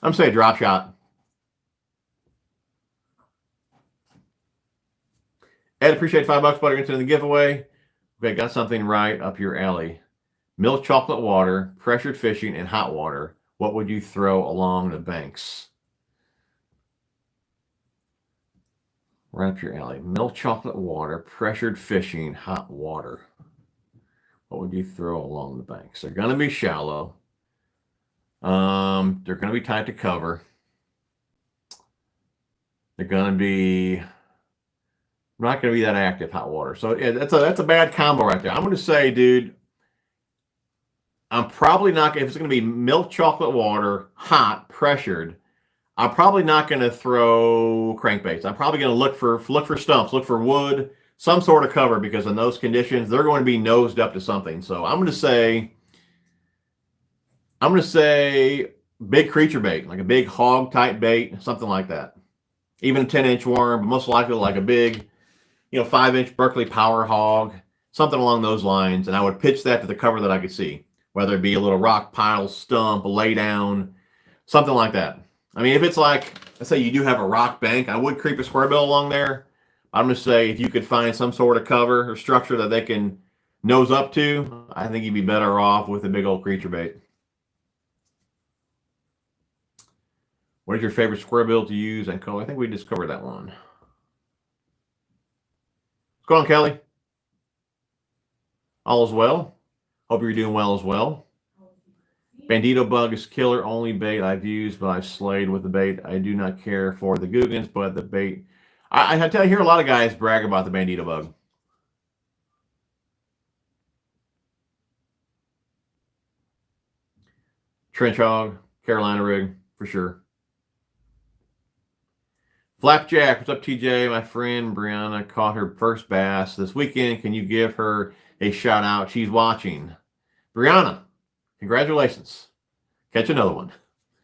I'm saying drop shot. Ed, appreciate $5 butter into the giveaway. Okay, got something right up your alley. Milk chocolate water, pressured fishing, and hot water. What would you throw along the banks? Right up your alley. Milk chocolate water, pressured fishing, hot water. What would you throw along the banks? They're going to be shallow. They're going to be tight to cover. They're going to be not going to be that active, hot water. So yeah, that's a bad combo right there. I'm going to say, dude, I'm probably not going to, if it's going to be milk chocolate water, hot, pressured, I'm probably not going to throw crankbaits. I'm probably going to look for stumps, look for wood, some sort of cover, because in those conditions, they're going to be nosed up to something. So I'm going to say big creature bait, like a big hog type bait, something like that. Even a 10-inch worm, but most likely like a big, 5-inch Berkeley Power Hog, something along those lines. And I would pitch that to the cover that I could see, whether it be a little rock pile, stump, a lay down, something like that. I mean, if it's like, let's say you do have a rock bank, I would creep a square bill along there. I'm going to say if you could find some sort of cover or structure that they can nose up to, I think you'd be better off with a big old creature bait. What is your favorite square bill to use and color? I think we just covered that one. What's going on, Kelly? All is well. Hope you're doing well as well. Bandito bug is killer only bait I've used, but I've slayed with the bait. I do not care for the Googans, but the bait. I hear a lot of guys brag about the Bandito bug. Trench hog, Carolina rig, for sure. Flapjack, what's up, TJ? My friend Brianna caught her first bass this weekend. Can you give her a shout out? She's watching. Brianna, congratulations. Catch another one.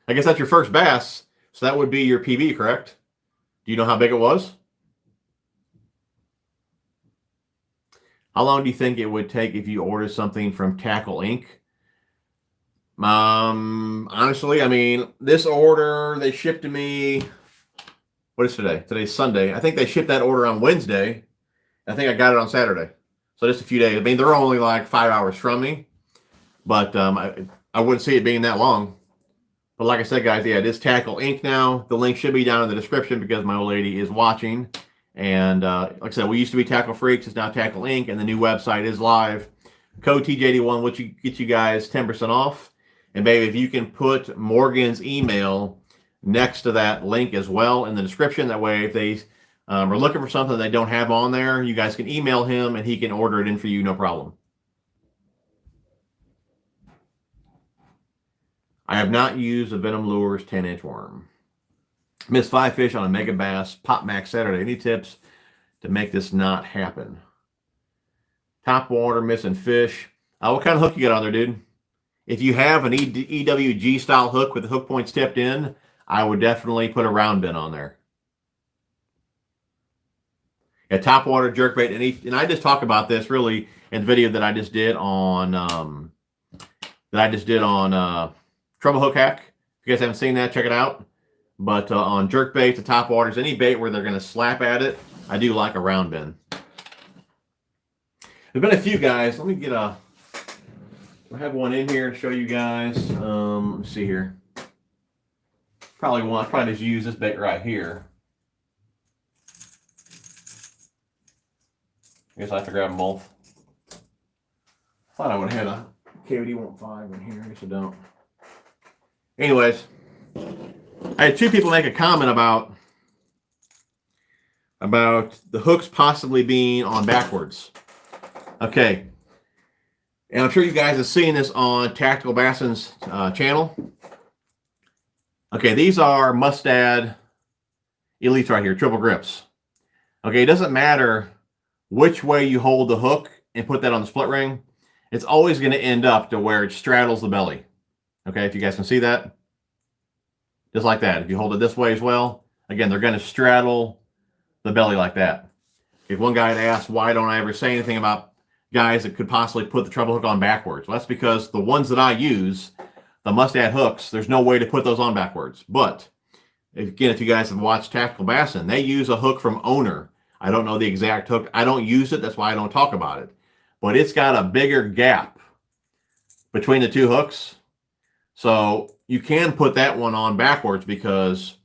I guess that's your first bass, so that would be your PB, correct? Do you know how big it was? How long do you think it would take if you ordered something from Tackle Inc.? Honestly, I mean, this order, they shipped to me, what is today? Today's Sunday. I think they shipped that order on Wednesday. I think I got it on Saturday. So just a few days. I mean, they're only like 5 hours from me, but I wouldn't see it being that long. But like I said, guys, yeah, it is Tackle Inc. now. The link should be down in the description because my old lady is watching. And like I said, we used to be Tackle Freaks. It's now Tackle Inc. And the new website is live. Code TJ81 will get you guys 10% off. And baby, if you can put Morgan's email next to that link as well in the description, that way if they are looking for something they don't have on there, you guys can email him and he can order it in for you, no problem. I have not used a Venom Lures 10-inch worm. Missed 5 fish on a Mega Bass Pop Max Saturday. Any tips to make this not happen? Top water, missing fish. What kind of hook you got on there, dude? If you have an EWG style hook with the hook points tipped in, I would definitely put a round bin on there. Yeah, top water jerkbait, and I just talk about this really in the video that I just did on Trouble Hook Hack. If you guys haven't seen that, check it out. But on jerkbaits, the top waters, any bait where they're going to slap at it, I do like a round bin. There's been a few guys. Let me get I have one in here to show you guys. Let's see here. Probably just use this bait right here. I guess I have to grab them both. Thought I would have had a KVD 1.5 in here. I guess I don't. Anyways, I had two people make a comment about the hooks possibly being on backwards. Okay. And I'm sure you guys have seen this on Tactical Basson's channel. Okay, these are Mustad Elites right here, triple grips. Okay, it doesn't matter which way you hold the hook and put that on the split ring. It's always going to end up to where it straddles the belly. Okay, if you guys can see that. Just like that. If you hold it this way as well, again, they're going to straddle the belly like that. If one guy had asked, why don't I ever say anything about guys that could possibly put the treble hook on backwards? Well, that's because the ones that I use, the Mustad hooks, there's no way to put those on backwards. But, again, if you guys have watched Tactical Bassin, they use a hook from Owner. I don't know the exact hook. I don't use it. That's why I don't talk about it. But it's got a bigger gap between the two hooks. So you can put that one on backwards because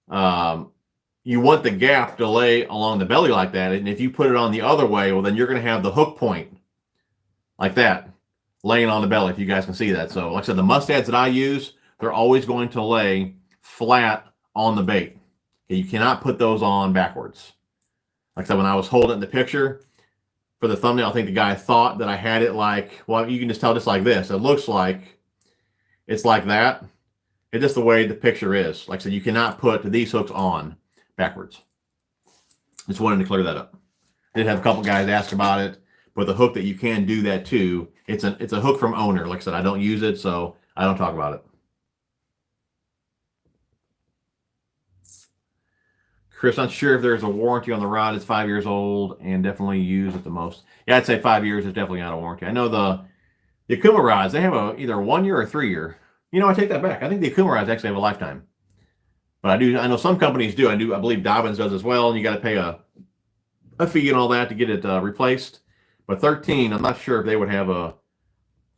you want the gap to lay along the belly like that. And if you put it on the other way, well, then you're going to have the hook point like that laying on the belly, if you guys can see that. So like I said, the Mustads that I use, they're always going to lay flat on the bait. Okay, you cannot put those on backwards. Like I said, when I was holding it in the picture for the thumbnail, I think the guy thought that I had it like, well, you can just tell just like this. It looks like it's like that. It's just the way the picture is. Like I said, you cannot put these hooks on backwards. Just wanted to clear that up. Did have a couple guys ask about it, but the hook that you can do that too, it's a hook from Owner. Like I said, I don't use it, so I don't talk about it. Chris, not sure if there's a warranty on the rod. It's 5 years old and definitely used at the most. Yeah, I'd say 5 years is definitely not a warranty. I know the Akuma rods, they have either a 1 year or 3 year. You know, I take that back. I think the Akuma rods actually have a lifetime. But I know some companies do. I believe Dobbins does as well, and you got to pay a fee and all that to get it replaced. But 13, I'm not sure if they would have a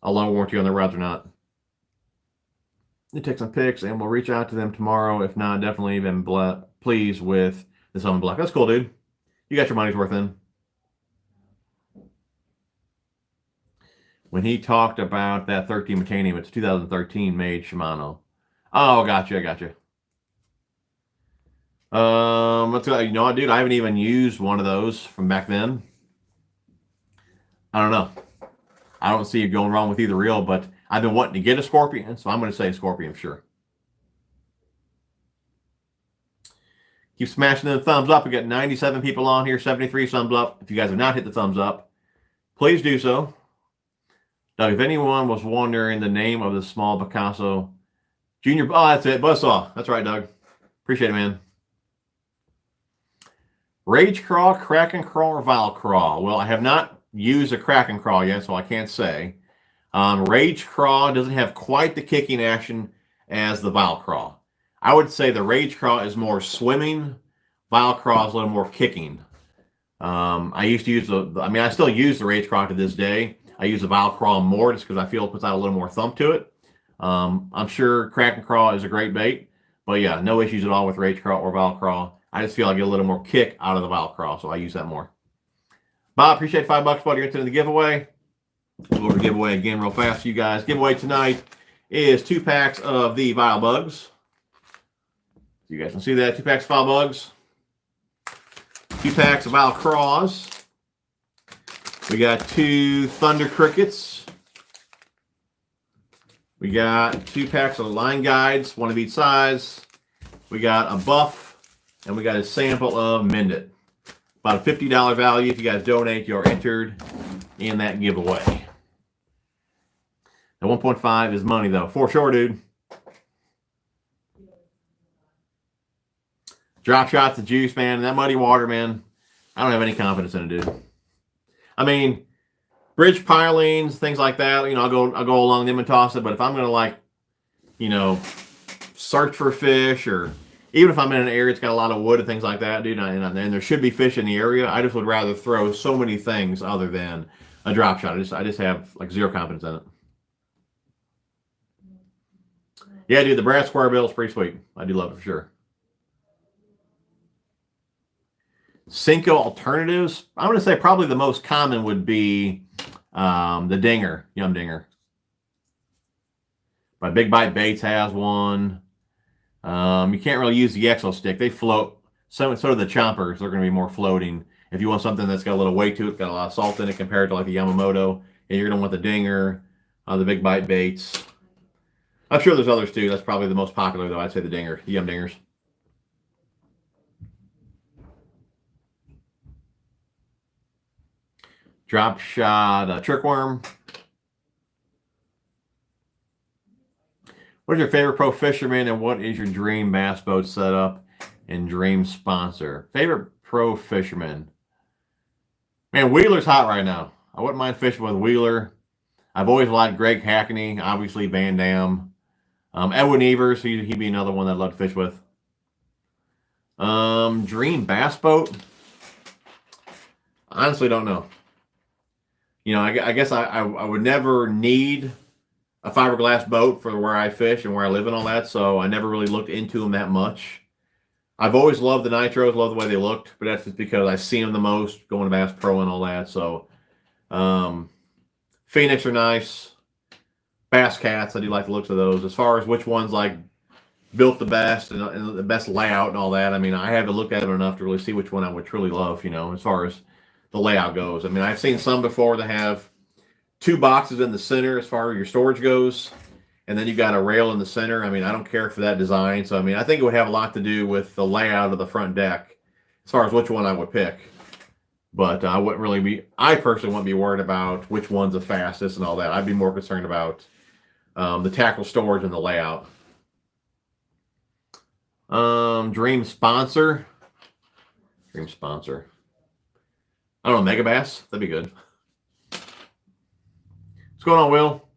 long warranty on their rods or not. You take some pics, and we'll reach out to them tomorrow. If not, definitely been pleased with this on black. That's cool, dude. You got your money's worth in. When he talked about that 13 Metanium, it's 2013 made Shimano. Oh, gotcha. Let's go. You know what, dude? I haven't even used one of those from back then. I don't know. I don't see it going wrong with either reel, but I've been wanting to get a Scorpion, so I'm going to say Scorpion for sure. Keep smashing the thumbs up. We got 97 people on here, 73 thumbs up. If you guys have not hit the thumbs up, please do so. Doug, if anyone was wondering the name of the small Picasso Junior, oh, that's it, Buzzsaw. That's right, Doug. Appreciate it, man. Rage Crawl, Kraken Crawl, or Vile Crawl? Well, I have not used a Kraken Crawl yet, so I can't say. Rage Crawl doesn't have quite the kicking action as the Vile Crawl. I would say the Rage Crawl is more swimming. Vile Crawl is a little more kicking. I used to use I still use the Rage Crawl to this day. I use the Vile Crawl more just because I feel it puts out a little more thump to it. I'm sure Kraken Crawl is a great bait, but yeah, no issues at all with Rage Crawl or Vile Crawl. I just feel I get a little more kick out of the Vile Crawl, so I use that more. Bob, appreciate $5, buddy. You're into the giveaway. We'll go over the giveaway again real fast for you guys. Giveaway tonight is 2 packs of the Vile Bugs. You guys can see that. 2 packs of Vile Bugs. 2 packs of Vile Craws. We got 2 Thunder Crickets. We got 2 packs of line guides, 1 of each size. We got a buff, and we got a sample of Mend-It. About a $50 value. If you guys donate, you're entered in that giveaway. The 1.5 is money, though. For sure, dude. Drop shots of juice, man. That muddy water, man. I don't have any confidence in it, dude. I mean, bridge pilings, things like that, you know, I'll go along them and toss it. But if I'm going to, like, you know, search for fish, or even if I'm in an area that's got a lot of wood and things like that, dude, and there should be fish in the area, I just would rather throw so many things other than a drop shot. I just have, like, zero confidence in it. Yeah, dude, the brass square bill is pretty sweet. I do love it for sure. Senko alternatives, I'm going to say probably the most common would be the Dinger, Yum Dinger. But Big Bite Baits has one. You can't really use the Exo stick. They float. So do the chompers. They're going to be more floating. If you want something that's got a little weight to it, got a lot of salt in it compared to like the Yamamoto, and you're going to want the Dinger, the Big Bite Baits. I'm sure there's others too. That's probably the most popular though. I'd say the Dinger, the Yum Dingers. Drop shot trick worm. What is your favorite pro fisherman and what is your dream bass boat setup and dream sponsor? Favorite pro fisherman? Man, Wheeler's hot right now. I wouldn't mind fishing with Wheeler. I've always liked Greg Hackney, obviously Van Dam. Edwin Evers, he'd be another one that I'd love to fish with. Dream bass boat? Honestly, don't know. You know, I guess I would never need a fiberglass boat for where I fish and where I live and all that, so I never really looked into them that much. I've always loved the Nitros, loved the way they looked, but that's just because I've seen them the most, going to Bass Pro and all that. So, Phoenix are nice. Bass Cats, I do like the looks of those. As far as which ones like built the best and the best layout and all that, I mean, I haven't looked at it enough to really see which one I would truly love, you know, as far as the layout goes. I mean, I've seen some before that have 2 boxes in the center as far as your storage goes, and then you got a rail in the center. I mean, I don't care for that design. So, I mean, I think it would have a lot to do with the layout of the front deck as far as which one I would pick. But I wouldn't really be, I personally wouldn't be worried about which one's the fastest and all that. I'd be more concerned about the tackle storage and the layout. Dream sponsor. Dream sponsor. I don't know, Megabass. That'd be good. What's going on, Will?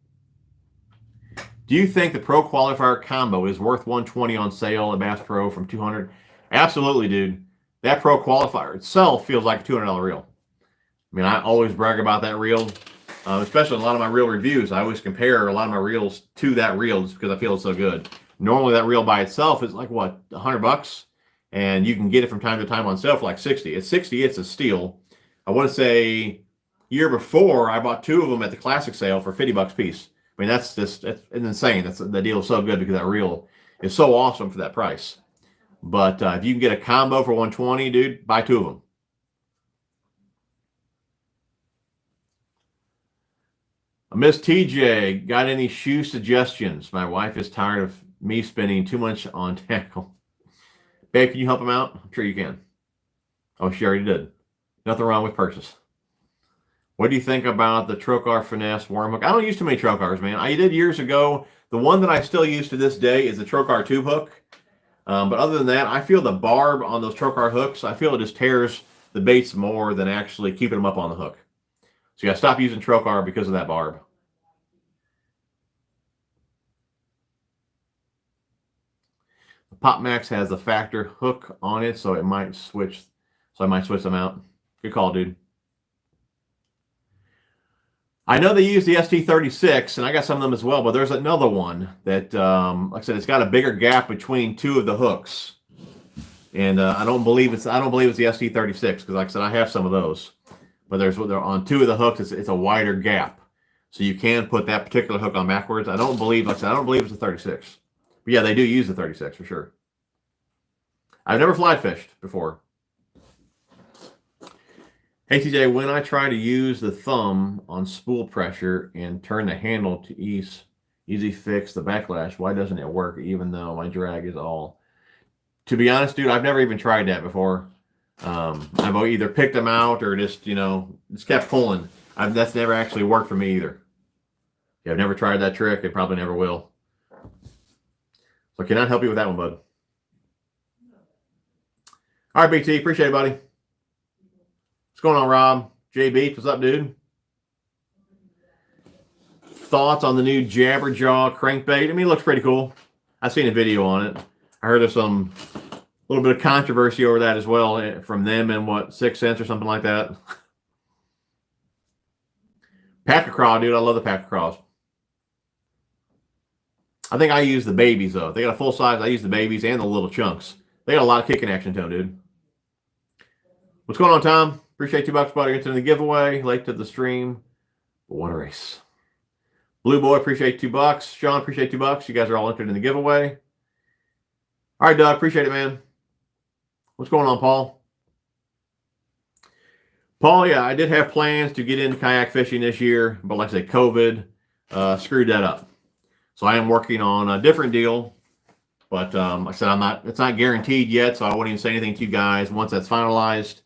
Do you think the Pro Qualifier combo is worth $120 on sale at Bass Pro from $200? Absolutely, dude. That Pro Qualifier itself feels like a $200 reel. I mean, I always brag about that reel, especially in a lot of my reel reviews. I always compare a lot of my reels to that reel just because I feel it's so good. Normally, that reel by itself is like, what, $100? And you can get it from time to time on sale for like $60. At $60, it's a steal. I want to say year before, I bought 2 of them at the classic sale for $50 a piece. I mean, that's insane. The deal is so good because that reel is so awesome for that price. But if you can get a combo for $120, dude, buy 2 of them. Miss TJ, got any shoe suggestions? My wife is tired of me spending too much on tackle. Babe, can you help him out? I'm sure you can. Oh, she already did. Nothing wrong with purchase. What do you think about the Trocar Finesse worm hook? I don't use too many Trocars, man. I did years ago. The one that I still use to this day is the Trocar tube hook. But other than that, I feel the barb on those Trocar hooks, I feel it just tears the baits more than actually keeping them up on the hook. So yeah, stop using Trocar because of that barb. The Pop Max has a factor hook on it, so it might switch. So I might switch them out. Good call, dude. I know they use the ST36, and I got some of them as well, but there's another one that, like I said, it's got a bigger gap between 2 of the hooks. And I don't believe it's the ST36, because like I said, I have some of those. But they're on 2 of the hooks, it's a wider gap. So you can put that particular hook on backwards. I don't believe it's a 36. But yeah, they do use the 36 for sure. I've never fly fished before. Hey TJ, when I try to use the thumb on spool pressure and turn the handle to easy fix the backlash, why doesn't it work even though my drag is all? To be honest, dude, I've never even tried that before. I've either picked them out or just, just kept pulling. That's never actually worked for me either. Yeah, I've never tried that trick. It probably never will. So can I help you with that one, bud? All right, BT, appreciate it, buddy. What's going on, Rob? JB, what's up, dude? Thoughts on the new Jabberjaw crankbait? I mean, it looks pretty cool. I've seen a video on it. I heard of some little bit of controversy over that as well from them and what, 6 cents or something like that. Pack-a-craw, dude. I love the pack-a-craws. I think I use the babies, though. If they got a full size, I use the babies and the little chunks. They got a lot of kicking action to them, dude. What's going on, Tom? Appreciate $2, buddy. Get to the giveaway. Late to the stream. But what a race. Blue Boy, appreciate $2. Sean, appreciate $2. You guys are all entered in the giveaway. All right, Doug, appreciate it, man. What's going on, Paul? Paul, yeah, I did have plans to get into kayak fishing this year, but like I said, COVID screwed that up. So I am working on a different deal, but like I said, it's not guaranteed yet, so I won't even say anything to you guys once that's finalized.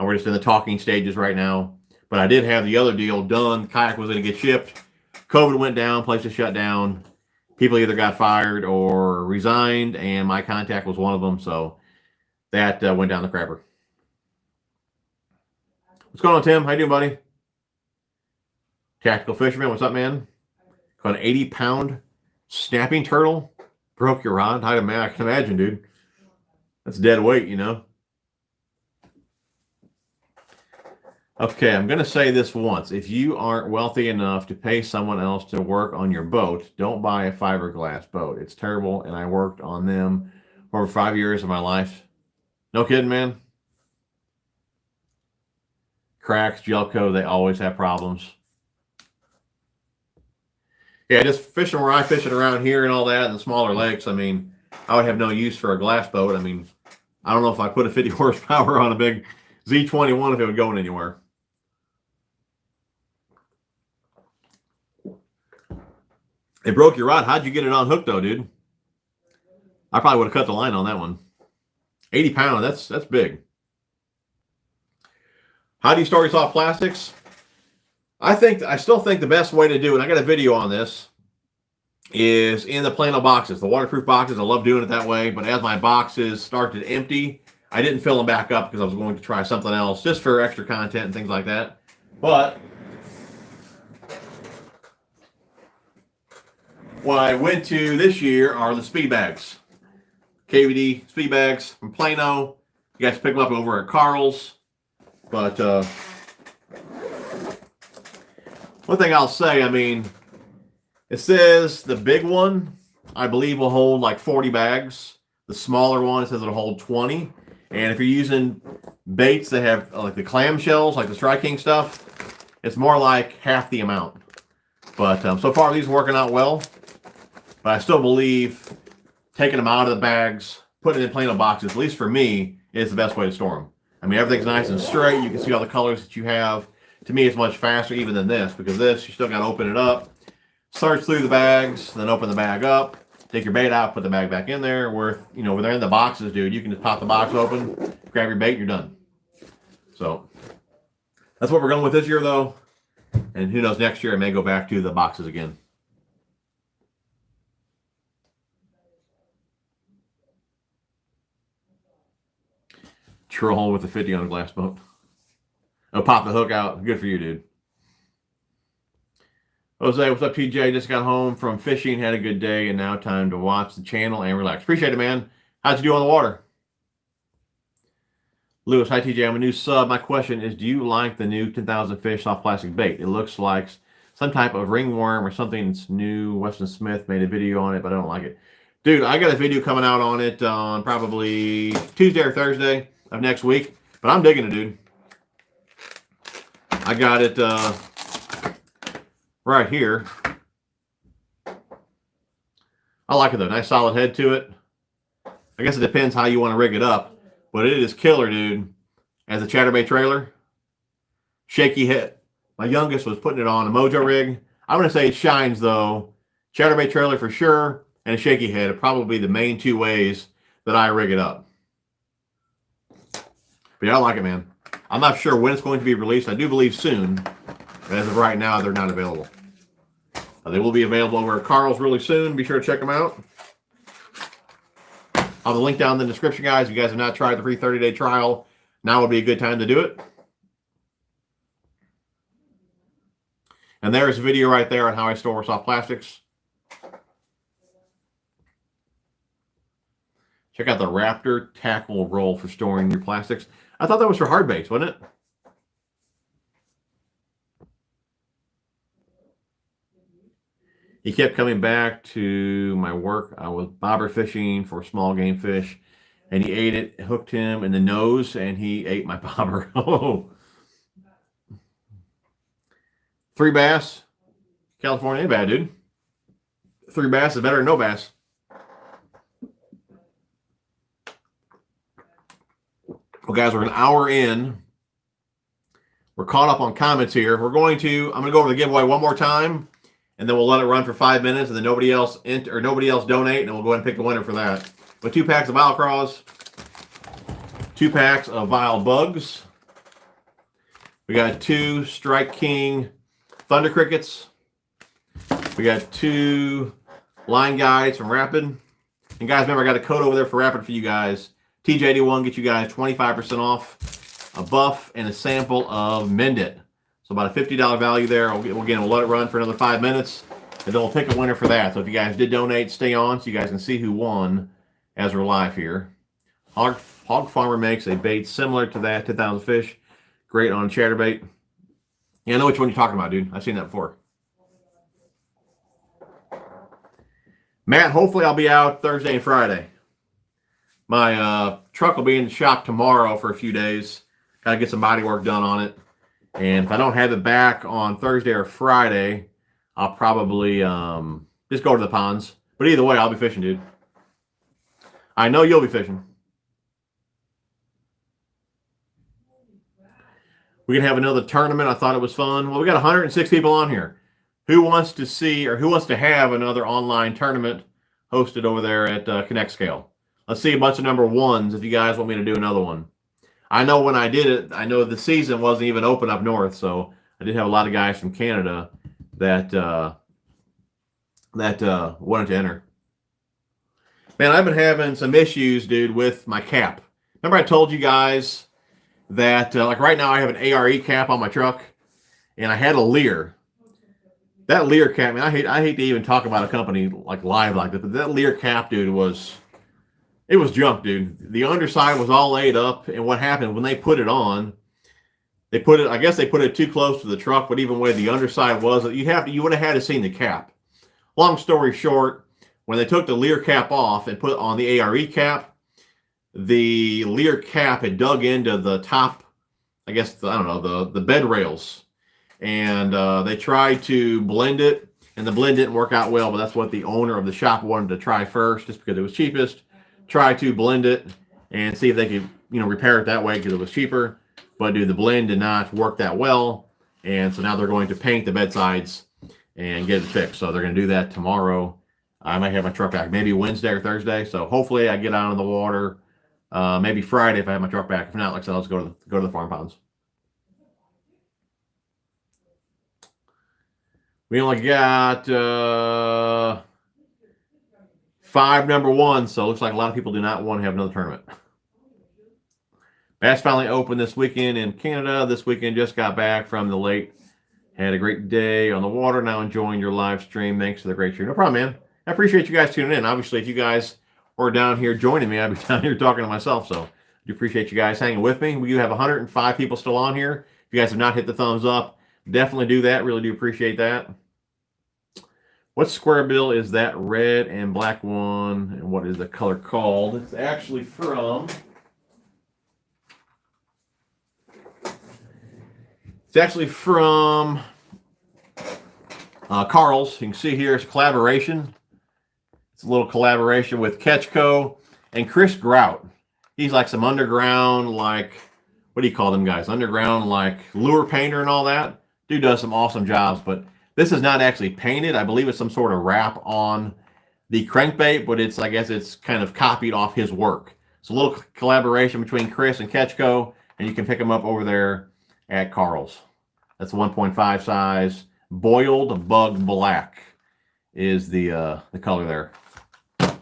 We're just in the talking stages right now. But I did have the other deal done. Kayak was going to get shipped. COVID went down, places shut down. People either got fired or resigned, and my contact was one of them, so that went down the crapper. What's going on, Tim? How you doing, buddy? Tactical Fisherman, what's up, man? Got an 80-pound snapping turtle. Broke your rod. I can imagine, dude. That's dead weight, you know. Okay, I'm going to say this once. If you aren't wealthy enough to pay someone else to work on your boat, don't buy a fiberglass boat. It's terrible, and I worked on them for over 5 years of my life. No kidding, man. Cracks, gel coat, they always have problems. Yeah, just fishing where I fish it around here and all that, and the smaller lakes, I mean, I would have no use for a glass boat. I mean, I don't know if I put a 50 horsepower on a big Z21 if it would go anywhere. It broke your rod. How'd you get it unhooked though, dude? I probably would have cut the line on that one. 80 pounds, that's big. How do you store your soft plastics? I still think the best way to do it, and I got a video on this, is in the Plano boxes, the waterproof boxes. I love doing it that way, but as my boxes started to empty, I didn't fill them back up because I was going to try something else just for extra content and things like that. But what I went to this year are the speed bags. KVD speed bags from Plano. You guys pick them up over at Karl's. But one thing I'll say, I mean, it says the big one, I believe, will hold like 40 bags. The smaller one, it says it'll hold 20. And if you're using baits that have like the clamshells, like the Strike King stuff, it's more like half the amount. But so far, these are working out well. But I still believe taking them out of the bags, putting it in Plano boxes, at least for me, is the best way to store them. I mean, everything's nice and straight. You can see all the colors that you have. To me, it's much faster even than this, because this, you still got to open it up, search through the bags, then open the bag up, take your bait out, put the bag back in there. Where, you know, when they're in the boxes, dude, you can just pop the box open, grab your bait, and you're done. So that's what we're going with this year, though. And who knows, next year I may go back to the boxes again. Drill hole with a 50 on a glass boat. Oh, pop the hook out. Good for you, dude. Jose, what's up, TJ? Just got home from fishing, had a good day, and now time to watch the channel and relax. Appreciate it, man. How'd you do on the water? Lewis, hi, TJ. I'm a new sub. My question is, do you like the new 10,000 fish soft plastic bait? It looks like some type of ringworm or something that's new. Weston Smith made a video on it, but I don't like it. Dude, I got a video coming out on it on probably Tuesday or Thursday of next week, but I'm digging it, dude. I got it right here. I like it though. Nice solid head to it. I guess it depends how you want to rig it up, but it is killer, dude. As a chatterbait trailer, shaky head. My youngest was putting it on a Mojo rig. I'm going to say it shines though. Chatterbait trailer for sure, and a shaky head are probably the main two ways that I rig it up. But yeah, I like it, man. I'm not sure when it's going to be released. I do believe soon. But as of right now, they're not available. They will be available over at Karl's really soon. Be sure to check them out. I'll have the link down in the description, guys. If you guys have not tried the free 30-day trial, now would be a good time to do it. And there's a video right there on how I store soft plastics. Check out the Raptor tackle roll for storing your plastics. I thought that was for hard baits, wasn't it? He kept coming back to my work. I was bobber fishing for small game fish, and he ate it, hooked him in the nose, and he ate my bobber. Oh. 3 bass. California ain't bad, dude. 3 bass is better than no bass. Well, guys, we're an hour in. We're caught up on comments here. I'm going to go over the giveaway one more time, and then we'll let it run for 5 minutes, and then nobody else donate, and we'll go ahead and pick the winner for that. With 2 packs of Vile Craws, 2 packs of Vile Bugs. We got 2 Strike King Thunder Crickets. We got 2 line guides from Rapid. And guys, remember, I got a code over there for Rapid for you guys. TJ81 get you guys 25% off, a buff, and a sample of Mend It. So about a $50 value there. We'll let it run for another 5 minutes, and then we'll pick a winner for that. So if you guys did donate, stay on so you guys can see who won as we're live here. Hog Farmer makes a bait similar to that, 10,000 fish. Great on chatterbait. Yeah, I know which one you're talking about, dude. I've seen that before. Matt, hopefully I'll be out Thursday and Friday. My truck will be in the shop tomorrow for a few days. Got to get some body work done on it. And if I don't have it back on Thursday or Friday, I'll probably just go to the ponds. But either way, I'll be fishing, dude. I know you'll be fishing. We can have another tournament. I thought it was fun. Well, we got 106 people on here. Who wants to see or who wants to have another online tournament hosted over there at Connect Scale? Let's see a bunch of number 1s if you guys want me to do another one. I know when I did it, I know the season wasn't even open up north, so I did have a lot of guys from Canada that wanted to enter. Man, I've been having some issues, dude, with my cap. Remember I told you guys that, like right now I have an ARE cap on my truck, and I had a Lear. That Lear cap, man, I hate to even talk about a company like live like that, but that Lear cap, dude, it was junk, dude. The underside was all laid up, and what happened when they put it on, I guess they put it too close to the truck, but even where the underside was, you would have had to seen the cap. Long story short, when they took the Lear cap off and put on the ARE cap, the Lear cap had dug into the top, I guess, the bed rails. And they tried to blend it, and the blend didn't work out well, but that's what the owner of the shop wanted to try first, just because it was cheapest. Try to blend it and see if they could, repair it that way because it was cheaper. But, dude, the blend did not work that well. And so now they're going to paint the bed sides and get it fixed. So they're going to do that tomorrow. I might have my truck back maybe Wednesday or Thursday. So hopefully I get out on the water maybe Friday if I have my truck back. If not, like I said, let's go to the farm ponds. We only got 5 number 1s, so it looks like a lot of people do not want to have another tournament. Bass finally opened this weekend in Canada. This weekend just got back from the lake. Had a great day on the water. Now enjoying your live stream. Thanks for the great stream. No problem, man. I appreciate you guys tuning in. Obviously, if you guys were down here joining me, I'd be down here talking to myself. So I do appreciate you guys hanging with me. We do have 105 people still on here. If you guys have not hit the thumbs up, definitely do that. Really do appreciate that. What square bill is that red and black one? And what is the color called? It's actually from... Karl's. You can see here it's a collaboration. It's a little collaboration with Ketchco and Chris Grout. He's like some underground, like, what do you call them guys? Underground, like lure painter and all that. Dude does some awesome jobs, but this is not actually painted. I believe it's some sort of wrap on the crankbait, but I guess it's kind of copied off his work. It's a little collaboration between Chris and Ketchco, and you can pick them up over there at Karl's. That's a 1.5 size. Boiled Bug Black is the color there. I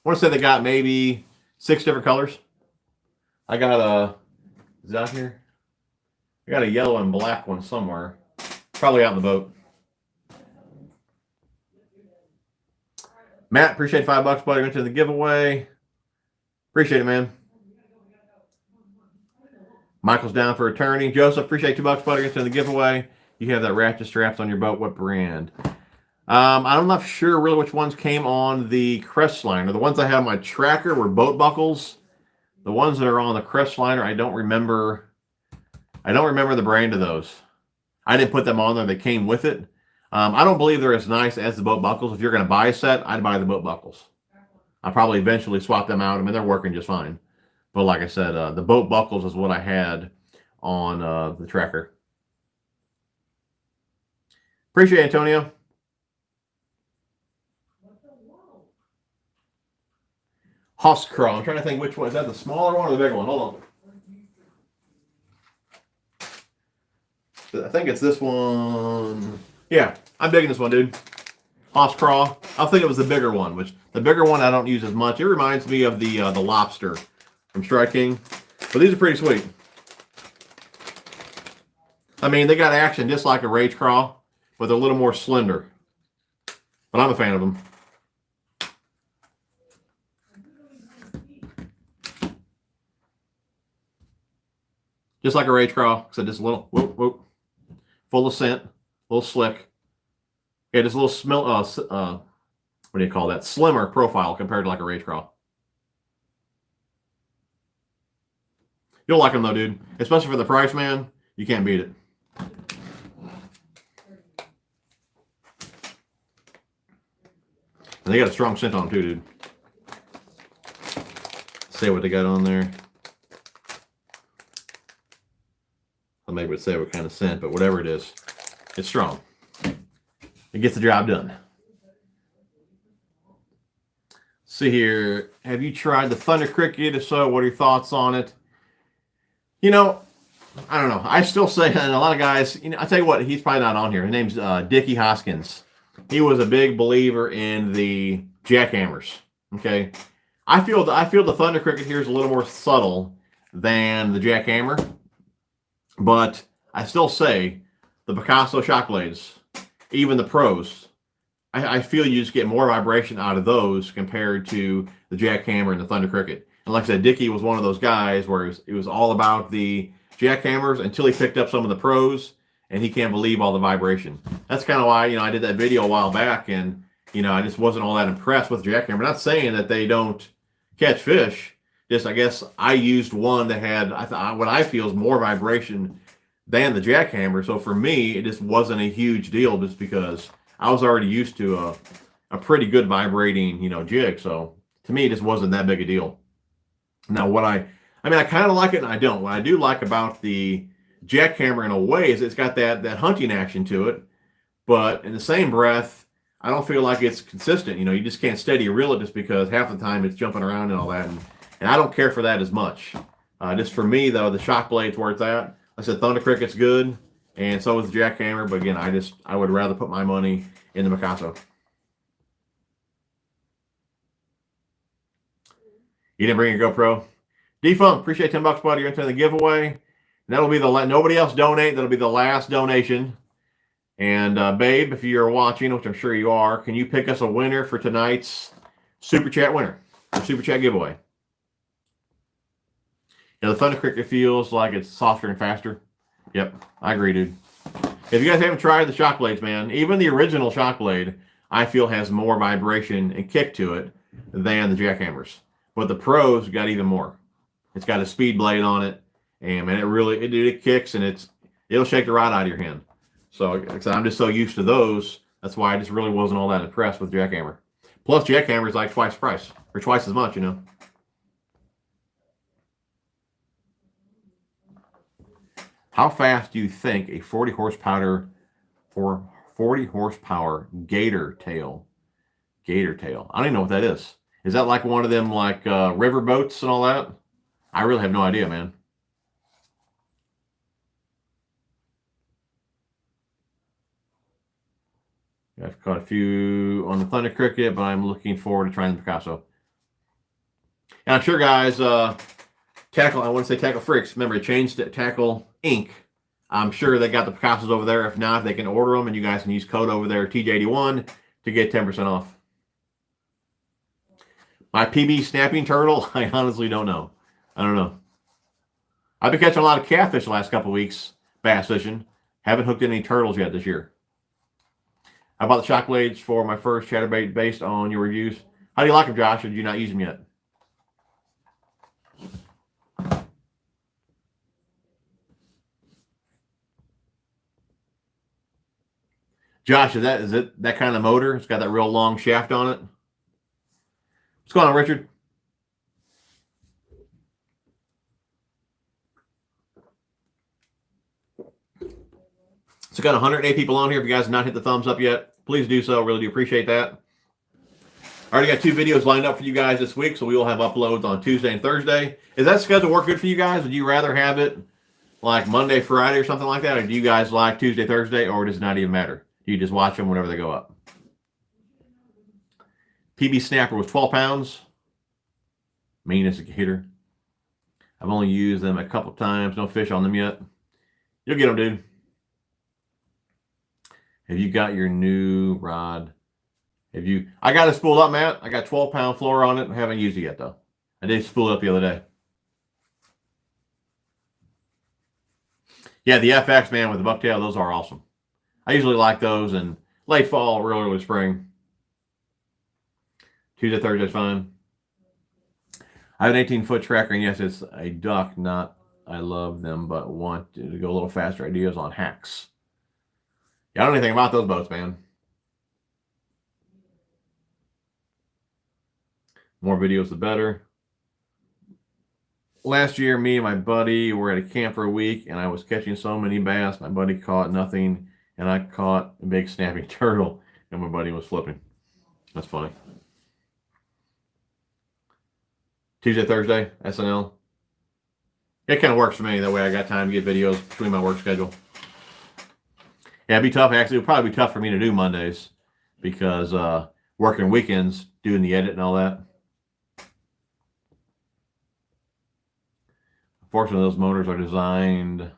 want to say they got maybe 6 different colors. I got is that here? I got a yellow and black one somewhere. Probably out in the boat. Matt, appreciate $5, buddy. Went to the giveaway. Appreciate it, man. Michael's down for returning. Joseph, appreciate $2, buddy. Went to the giveaway. You have that ratchet straps on your boat. What brand? I'm not sure really which ones came on the Crestliner. The ones I had on my tracker were boat buckles. The ones that are on the Crestliner, I don't remember the brand of those. I didn't put them on there. They came with it. I don't believe they're as nice as the boat buckles. If you're going to buy a set, I'd buy the boat buckles. I'll probably eventually swap them out. I mean, they're working just fine. But like I said, the boat buckles is what I had on the tracker. Appreciate it, Antonio. Husk Crawl. I'm trying to think which one. Is that the smaller one or the bigger one? Hold on. I think it's this one. Yeah, I'm digging this one, dude. Husk Crawl. I think it was the bigger one, which the bigger one I don't use as much. It reminds me of the lobster from Strike King. But these are pretty sweet. I mean, they got action just like a Rage Crawl, but they're a little more slender. But I'm a fan of them. Just like a Rage Crawl, so just a little whoop, whoop, full of scent, a little slick. Yeah, just a little smell. What do you call that? Slimmer profile compared to like a Rage Crawl. You'll like them though, dude. Especially for the price, man. You can't beat it. And they got a strong scent on them too, dude. Let's see what they got on there. I maybe would say what kind of scent, but whatever it is, it's strong. It gets the job done. See here. Have you tried the Thunder Cricket? If so, what are your thoughts on it? You know, I don't know. I still say, and a lot of guys, you know, I tell you what, he's probably not on here. His name's Dickie Hoskins. He was a big believer in the jackhammers. Okay, I feel the Thunder Cricket here is a little more subtle than the jackhammer, but I still say the Picasso shock blades, even the pros, I feel you just get more vibration out of those compared to the jackhammer and the Thunder Cricket. And like I said, Dickie was one of those guys where it was all about the jackhammers until he picked up some of the pros, and he can't believe all the vibration. That's kind of why, you know, I did that video a while back, and, you know, I just wasn't all that impressed with the jackhammer. Not saying that they don't catch fish. Just, I guess I used one that had what I feel is more vibration than the jackhammer. So for me, it just wasn't a huge deal just because I was already used to a pretty good vibrating, you know, jig. So to me, it just wasn't that big a deal. Now, I kind of like it and I don't. What I do like about the jackhammer in a way is it's got that hunting action to it, but in the same breath, I don't feel like it's consistent. You know, you just can't steady reel it just because half the time it's jumping around and all that, and I don't care for that as much. Just for me though, the shock blade's where it's at. I said Thunder Cricket's good, and so is the jackhammer, but again, I would rather put my money in the Picasso. You didn't bring your GoPro? Defunct, appreciate $10, buddy. You're into the giveaway. And that'll be nobody else donate. That'll be the last donation. And babe, if you're watching, which I'm sure you are, can you pick us a winner for tonight's Super Chat winner? Or Super Chat giveaway. Yeah, the Thunder Cricket feels like it's softer and faster. Yep, I agree, dude. If you guys haven't tried the shock blades, man, even the original shock blade, I feel has more vibration and kick to it than the jackhammers. But the pros got even more. It's got a speed blade on it, and man, it kicks and it'll shake the rod out of your hand. So I'm just so used to those. That's why I just really wasn't all that impressed with jackhammer. Plus, jackhammer is like twice the price or twice as much, you know. How fast do you think a 40 horsepower gator tail? Gator tail. I don't even know what that is. Is that like one of them like river boats and all that? I really have no idea, man. I've caught a few on the Thunder Cricket, but I'm looking forward to trying the Picasso. And I'm sure, guys, Tackle, I want to say Tackle Freaks. Remember, it changed to Tackle Inc. I'm sure they got the Picassos over there. If not, they can order them, and you guys can use code over there, TJ81, to get 10% off. My PB snapping turtle, I honestly don't know. I don't know. I've been catching a lot of catfish the last couple of weeks, bass fishing. Haven't hooked any turtles yet this year. I bought the shock blades for my first chatterbait based on your reviews. How do you like them, Josh, or did you not use them yet? Josh, is it that kind of motor? It's got that real long shaft on it. What's going on, Richard? So got 108 people on here. If you guys have not hit the thumbs up yet, please do so. Really do appreciate that. I already got 2 videos lined up for you guys this week, so we will have uploads on Tuesday and Thursday. Is that schedule work good for you guys? Would you rather have it like Monday, Friday, or something like that? Or do you guys like Tuesday, Thursday, or does it not even matter? You just watch them whenever they go up. PB snapper was 12 pounds. Mean as a gator. I've only used them a couple times. No fish on them yet. You'll get them, dude. Have you got your new rod? I got it spooled up, Matt. I got 12-pound floor on it. I haven't used it yet, though. I did spool it up the other day. Yeah, the FX, man, with the bucktail, those are awesome. I usually like those in late fall, early spring. Tuesday, Thursday's fine. I have an 18-foot tracker, and yes, it's a duck, not I love them, but want to go a little faster. Ideas on hacks. Yeah, I don't know anything about those boats, man. More videos, the better. Last year, me and my buddy were at a camp for a week, and I was catching so many bass. My buddy caught nothing, and I caught a big snapping turtle, and my buddy was flipping. That's funny. Tuesday, Thursday, SNL. It kind of works for me. That way I got time to get videos between my work schedule. Yeah, it'd be tough. Actually, it would probably be tough for me to do Mondays because working weekends, doing the edit and all that. Unfortunately, those motors are designed.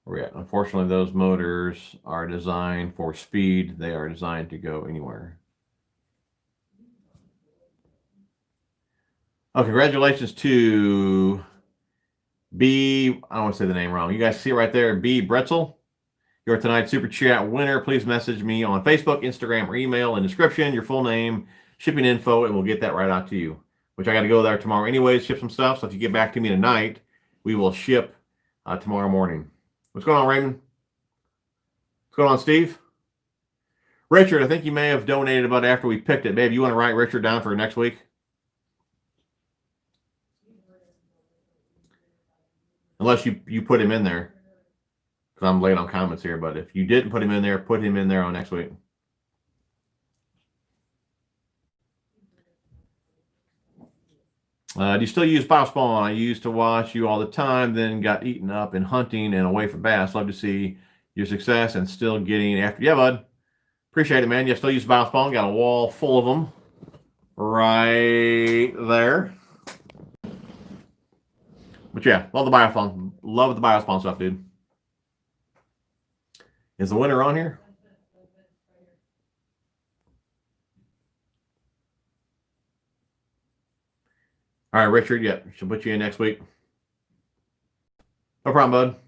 Where we at? Unfortunately, those motors are designed for speed. They are designed to go anywhere. Oh, congratulations to B. I don't want to say the name wrong. You guys see it right there, B. Bretzel. You're tonight's Super Chat winner. Please message me on Facebook, Instagram, or email in the description, your full name, shipping info, and we'll get that right out to you. Which I got to go there tomorrow anyways, ship some stuff. So if you get back to me tonight, we will ship tomorrow morning. What's going on, Raymond? What's going on, Steve? Richard, I think you may have donated about after we picked it. Babe, you want to write Richard down for next week? Unless you put him in there. Because I'm late on comments here. But if you didn't put him in there, put him in there on next week. Do you still use Biospawn? I used to watch you all the time, then got eaten up in hunting and away from bass. Love to see your success and still getting after. Yeah, bud. Appreciate it, man. You still use Biospawn. Got a wall full of them right there. But yeah, love the Biospawn. Love the Biospawn stuff, dude. Is the winner on here? All right, Richard, yeah, she'll put you in next week. No problem, bud.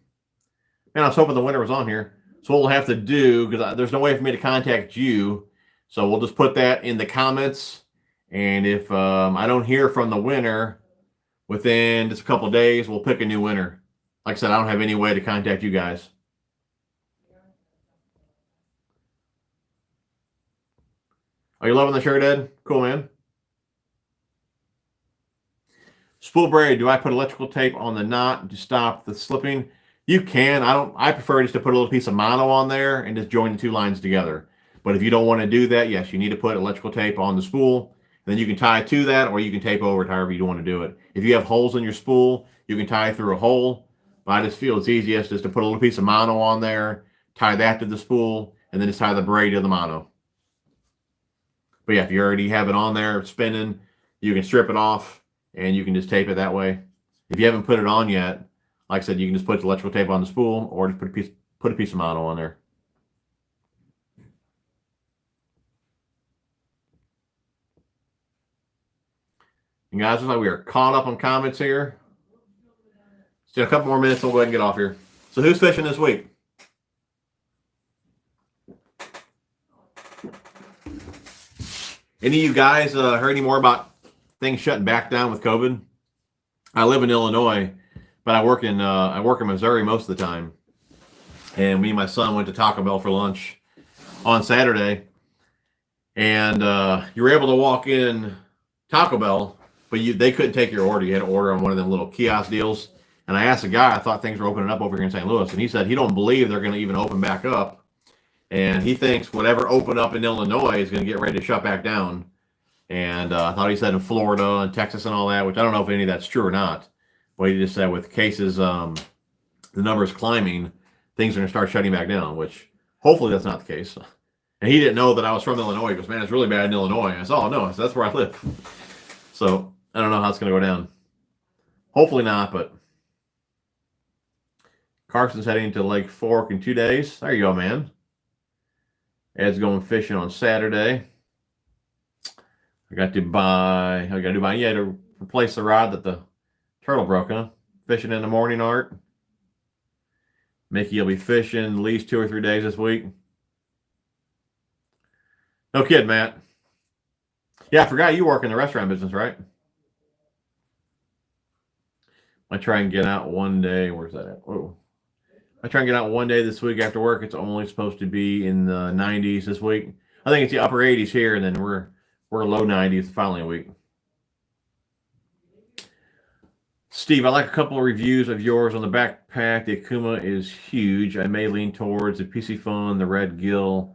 Man, I was hoping the winner was on here. So what we'll have to do, because there's no way for me to contact you, so we'll just put that in the comments. And if I don't hear from the winner within just a couple of days, we'll pick a new winner. Like I said, I don't have any way to contact you guys. Are you loving the shirt, Ed? Cool, man. Spool braid, do I put electrical tape on the knot to stop the slipping? You can. I prefer just to put a little piece of mono on there and just join the 2 lines together. But if you don't want to do that, yes, you need to put electrical tape on the spool. Then you can tie to that, or you can tape over it however you want to do it. If you have holes in your spool, you can tie through a hole. But I just feel it's easiest just to put a little piece of mono on there, tie that to the spool, and then just tie the braid to the mono. But yeah, if you already have it on there spinning, you can strip it off and you can just tape it that way. If you haven't put it on yet, like I said, you can just put the electrical tape on the spool or just put a piece of mono on there. And guys, looks like we are caught up on comments here. Still a couple more minutes, we'll go ahead and get off here. So who's fishing this week? Any of you guys heard any more about things shutting back down with COVID? I live in Illinois, but I work in Missouri most of the time. And me and my son went to Taco Bell for lunch on Saturday, and you were able to walk in Taco Bell, but they couldn't take your order. You had to order on one of them little kiosk deals. And I asked a guy, I thought things were opening up over here in St. Louis, and he said he don't believe they're going to even open back up, and he thinks whatever opened up in Illinois is going to get ready to shut back down. And I thought he said in Florida and Texas and all that, which I don't know if any of that's true or not. But he just said with cases, the numbers climbing, things are going to start shutting back down, which hopefully that's not the case. And he didn't know that I was from Illinois. He goes, man, it's really bad in Illinois. And I said, oh, no, that's where I live. So I don't know how it's going to go down. Hopefully not, but Carson's heading to Lake Fork in 2 days. There you go, man. Ed's going fishing on Saturday. I got to replace the rod that the turtle broke, huh? Fishing in the morning, Art. Mickey will be fishing at least 2 or 3 days this week. No kid, Matt. Yeah, I forgot you work in the restaurant business, right? I try and get out one day. Where's that at? Oh. I try and get out one day this week after work. It's only supposed to be in the 90s this week. I think it's the upper 80s here, and then we're low 90s the following week. Steve, I like a couple of reviews of yours on the backpack. The Akuma is huge. I may lean towards the PC phone. The red gill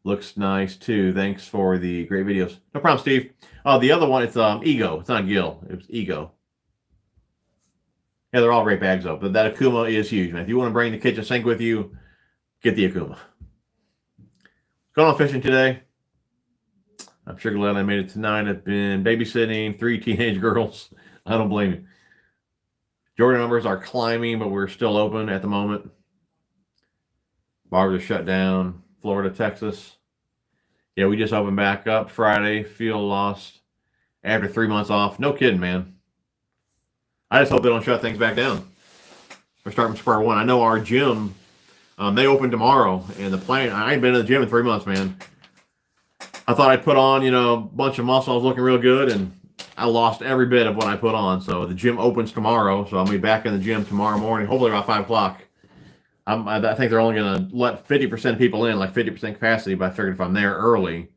looks nice too. Thanks for the great videos. No problem, Steve. Oh, the other one, it's Ego. It's not gill. It was Ego. Yeah, they're all great bags though. But that Akuma is huge, man. If you want to bring the kitchen sink with you, get the Akuma. Going on fishing today. I'm sure glad I made it tonight. I've been babysitting 3 teenage girls. I don't blame you. Jordan numbers are climbing, but we're still open at the moment. Bars are shut down. Florida, Texas. Yeah, we just opened back up Friday. Feel lost after 3 months off. No kidding, man. I just hope they don't shut things back down. We're starting from square one. I know our gym, they open tomorrow, and the plan, I ain't been in the gym in 3 months, man. I thought I'd put on, a bunch of muscle. I was looking real good, and I lost every bit of what I put on. So the gym opens tomorrow, so I'll be back in the gym tomorrow morning, hopefully about 5 o'clock. I think they're only going to let 50% of people in, like 50% capacity, but I figured if I'm there early,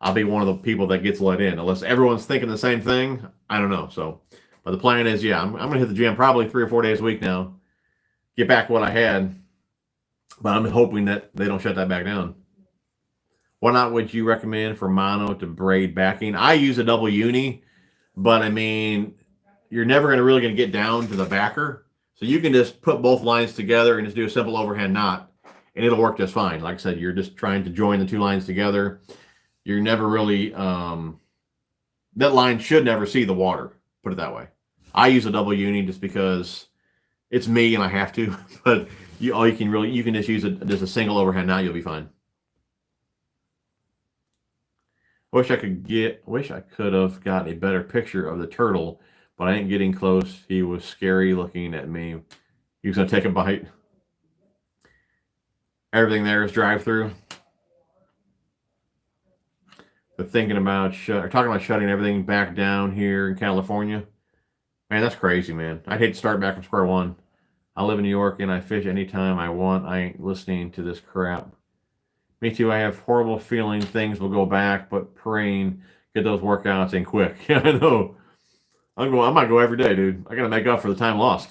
I'll be one of the people that gets let in. Unless everyone's thinking the same thing, I don't know. So, but the plan is, yeah, I'm going to hit the gym probably 3 or 4 days a week now, get back what I had, but I'm hoping that they don't shut that back down. What not would you recommend for mono to braid backing? I use a double uni, but I mean, you're never really going to get down to the backer. So you can just put both lines together and just do a simple overhand knot, and it'll work just fine. Like I said, you're just trying to join the 2 lines together. You're never really, that line should never see the water, put it that way. I use a double uni just because it's me and I have to, but you can just use just a single overhand knot, you'll be fine. Wish I could have gotten a better picture of the turtle, but I ain't getting close. He was scary looking at me. He was going to take a bite. Everything there is drive-through. They're thinking about talking about shutting everything back down here in California. Man, that's crazy, man. I'd hate to start back from square one. I live in New York and I fish anytime I want. I ain't listening to this crap. Me too. I have horrible feeling things will go back, but praying get those workouts in quick. Yeah, I know. I might go every day, dude. I got to make up for the time lost.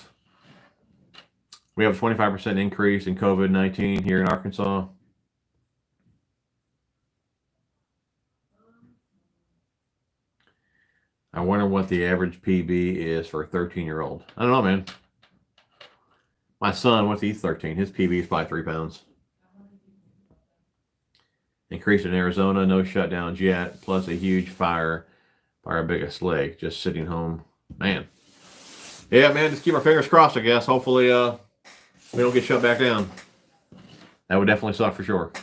We have a 25% increase in COVID-19 here in Arkansas. I wonder what the average PB is for a 13-year-old. I don't know, man. My son, once he's 13, his PB is probably 3 pounds. Increase in Arizona, no shutdowns yet, plus a huge fire by our biggest lake, just sitting home. Man. Yeah, man, just keep our fingers crossed, I guess. Hopefully we don't get shut back down. That would definitely suck for sure.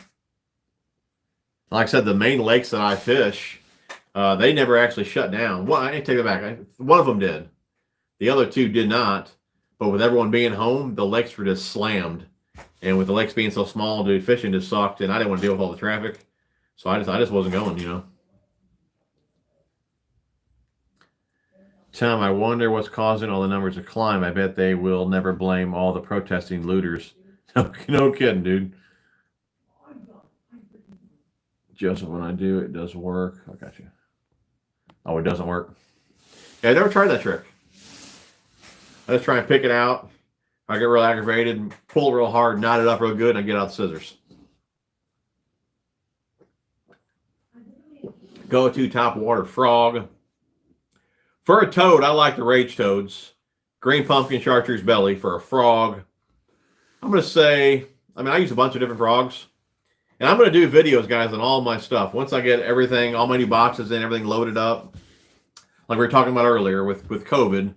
Like I said, the main lakes that I fish, they never actually shut down. Well, I take it back. One of them did. The other 2 did not. But with everyone being home, the lakes were just slammed. And with the lakes being so small, dude, fishing just sucked, and I didn't want to deal with all the traffic. So I just wasn't going, Tom, I wonder what's causing all the numbers to climb. I bet they will never blame all the protesting looters. No kidding, dude. Joseph, when I do, it does work. I got you. Oh, it doesn't work. Yeah, I never tried that trick. I just try and pick it out. I get real aggravated, pull it real hard, knot it up real good, and I get out the scissors. Go to top water frog. For a toad, I like the rage toads. Green pumpkin, chartreuse belly. For a frog, I'm going to say, I use a bunch of different frogs. And I'm going to do videos, guys, on all my stuff. Once I get everything, all my new boxes in, everything loaded up. Like we were talking about earlier with COVID,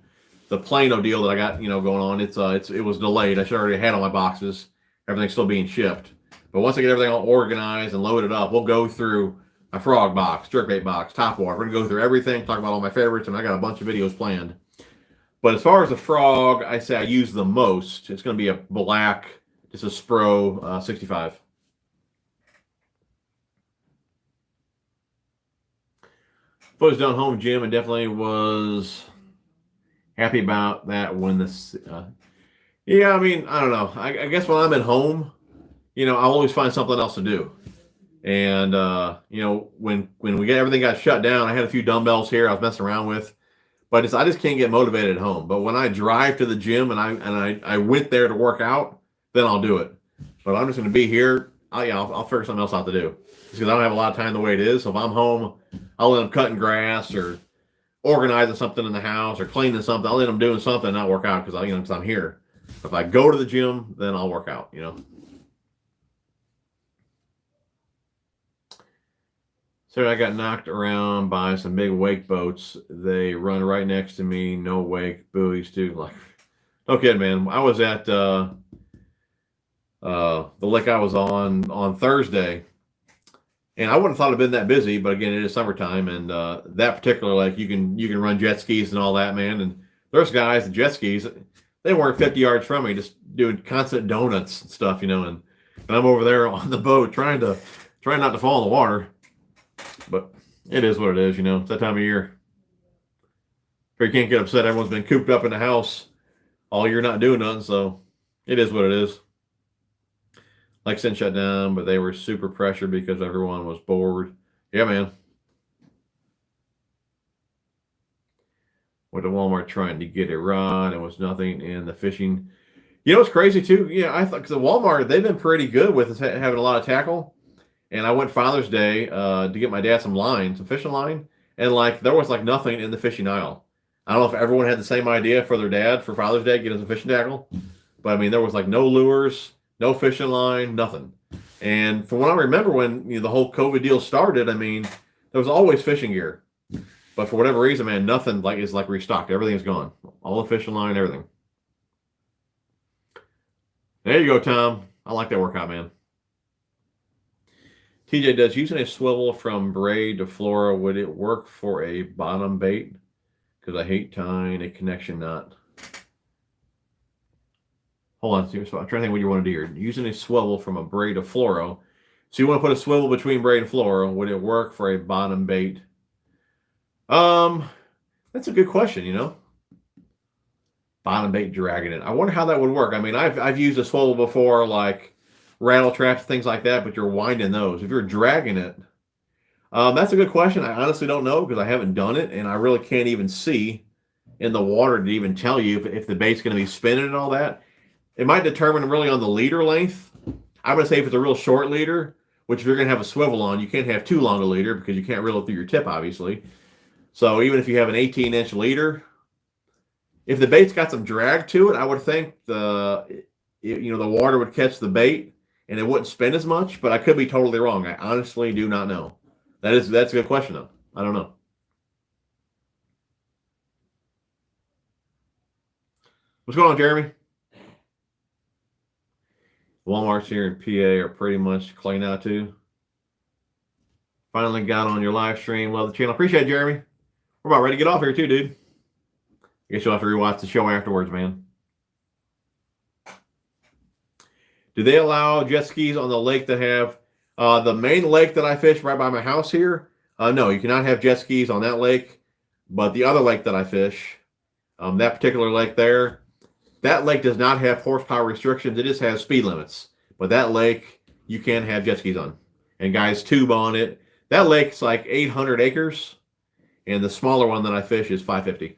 the Plano deal that I got, going on, it was delayed. I should already had all my boxes. Everything's still being shipped. But once I get everything all organized and loaded up, we'll go through a frog box, jerkbait box, top water. We're going to go through everything, talk about all my favorites, and I got a bunch of videos planned. But as far as the frog, I say I use the most. It's going to be a black, just a Spro 65. If I was down home gym, and definitely was happy about that when this. Yeah, I don't know. I guess when I'm at home, I'll always find something else to do. And when everything got shut down, I had a few dumbbells here I was messing around with, but I just can't get motivated at home. But when I drive to the gym and I went there to work out, then I'll do it. But I'm just going to be here. I'll figure something else out to do because I don't have a lot of time the way it is. So if I'm home, I'll end up cutting grass or organizing something in the house or cleaning something. I'll end up doing something and not work out because I'm here. If I go to the gym, then I'll work out. So I got knocked around by some big wake boats. They run right next to me. No wake buoys too. Like, no kidding, man. I was at the lake I was on Thursday, and I wouldn't have thought it'd been that busy. But again, it is summertime, and that particular lake, you can run jet skis and all that, man. And there's guys in jet skis. They weren't 50 yards from me, just doing constant donuts and stuff, and I'm over there on the boat trying not to fall in the water. But it is what it is, It's that time of year. You can't get upset. Everyone's been cooped up in the house all year not doing nothing, so it is what it is. Lexington shut down, but they were super pressured because everyone was bored. Yeah, man. Went to Walmart trying to get a rod. There was nothing in the fishing. It's crazy, too. I thought because the Walmart, they've been pretty good with us having a lot of tackle. And I went Father's Day to get my dad some fishing line, and there was nothing in the fishing aisle. I don't know if everyone had the same idea for their dad for Father's Day, get us a fishing tackle, but there was no lures, no fishing line, nothing. And from what I remember, when the whole COVID deal started, there was always fishing gear, but for whatever reason, man, nothing is restocked. Everything's gone, all the fishing line, everything. There you go, Tom. I like that workout, man. TJ, does using a swivel from braid to flora, would it work for a bottom bait? Because I hate tying a connection knot. Hold on, so I'm trying to think what you want to do here. Using a swivel from a braid to fluoro. So you want to put a swivel between braid and fluoro. Would it work for a bottom bait? That's a good question, Bottom bait dragging it. I wonder how that would work. I've used a swivel before, rattle traps, things like that, but you're winding those. If you're dragging it, that's a good question. I honestly don't know because I haven't done it, and I really can't even see in the water to even tell you if the bait's going to be spinning and all that. It might determine really on the leader length. I'm going to say if it's a real short leader, which if you're going to have a swivel on, you can't have too long a leader because you can't reel it through your tip, obviously. So even if you have an 18-inch leader, if the bait's got some drag to it, I would think the water would catch the bait and it wouldn't spin as much, but I could be totally wrong. I honestly do not know. That's a good question, though. I don't know. What's going on, Jeremy? Walmarts here in PA are pretty much clean out, too. Finally got on your live stream. Love the channel. Appreciate it, Jeremy. We're about ready to get off here, too, dude. I guess you'll have to rewatch the show afterwards, man. Do they allow jet skis on the lake that have the main lake that I fish right by my house here? No, you cannot have jet skis on that lake. But the other lake that I fish, that particular lake there, that lake does not have horsepower restrictions. It just has speed limits. But that lake, you can have jet skis on. and guys tube on it. That lake's like 800 acres, and the smaller one that I fish is 550.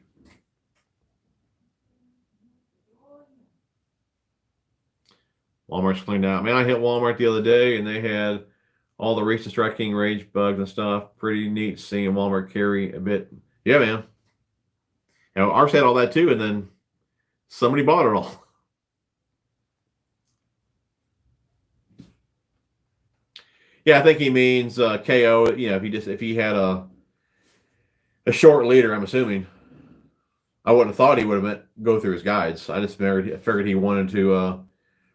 Walmart's cleaned out. Man, I hit Walmart the other day, and they had all the recent Strike King rage bugs and stuff. Pretty neat seeing Walmart carry a bit. Yeah, man. You know, ours had all that too, and then somebody bought it all. Yeah, I think he means KO. You know, if he had a short leader, I'm assuming. I wouldn't have thought he would have go through his guides. I just figured he wanted to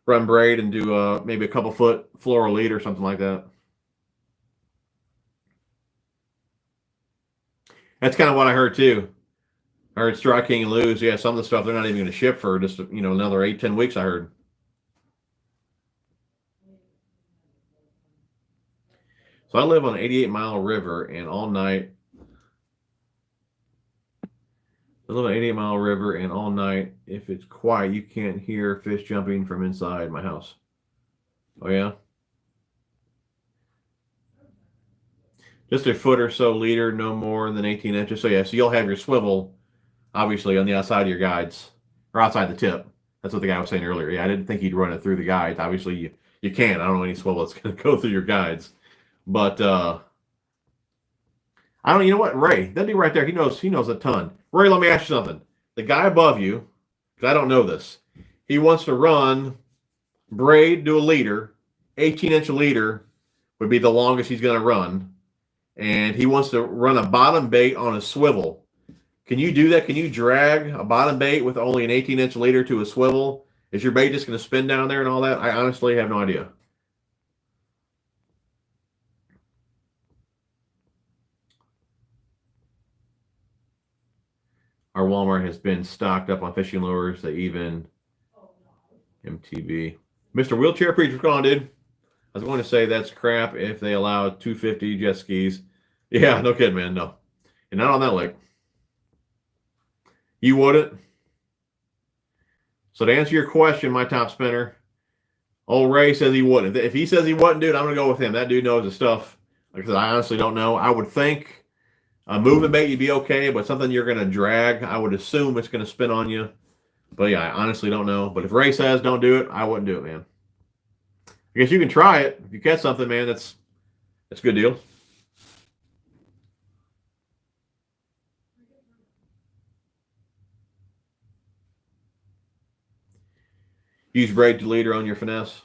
run braid and do maybe a couple foot floral lead or something like that. That's kind of what I heard too. I heard Strike King and lose. Yeah, some of the stuff they're not even going to ship for just another 8-10 weeks. I heard. So I live on an 88-mile river, and all night. I live on an 88-mile river, and all night, if it's quiet, you can't hear fish jumping from inside my house. Oh yeah. Just a foot or so leader, no more than 18 inches. So yeah, so you'll have your swivel, obviously, on the outside of your guides, or outside the tip. That's what the guy was saying earlier. Yeah, I didn't think he'd run it through the guides. Obviously, you can't. I don't know any swivel that's going to go through your guides. But I don't. You know what, Ray? That dude right there, he knows a ton. Ray, let me ask you something. The guy above you, because I don't know this, he wants to run braid, do a leader, 18-inch leader would be the longest he's going to run, and he wants to run a bottom bait on a swivel. Can you do that? Can you drag a bottom bait with only an 18-inch leader to a swivel? Is your bait just going to spin down there and all that? I honestly have no idea. Our Walmart has been stocked up on fishing lures. They even MTV. Mr. Wheelchair Preacher, what's going on, dude? I was going to say that's crap if they allow 250 jet skis. Yeah, no kidding, man. No. And not on that lake. You wouldn't? So to answer your question, my top spinner, old Ray says he wouldn't. If he says he wouldn't, dude, I'm going to go with him. That dude knows his stuff. Like I said, I honestly don't know. I would think a moving bait, you'd be okay, but something you're going to drag, I would assume it's going to spin on you. But yeah, I honestly don't know. But if Ray says don't do it, I wouldn't do it, man. I guess you can try it. If you catch something, man, that's a good deal. Use braid to leader on your finesse.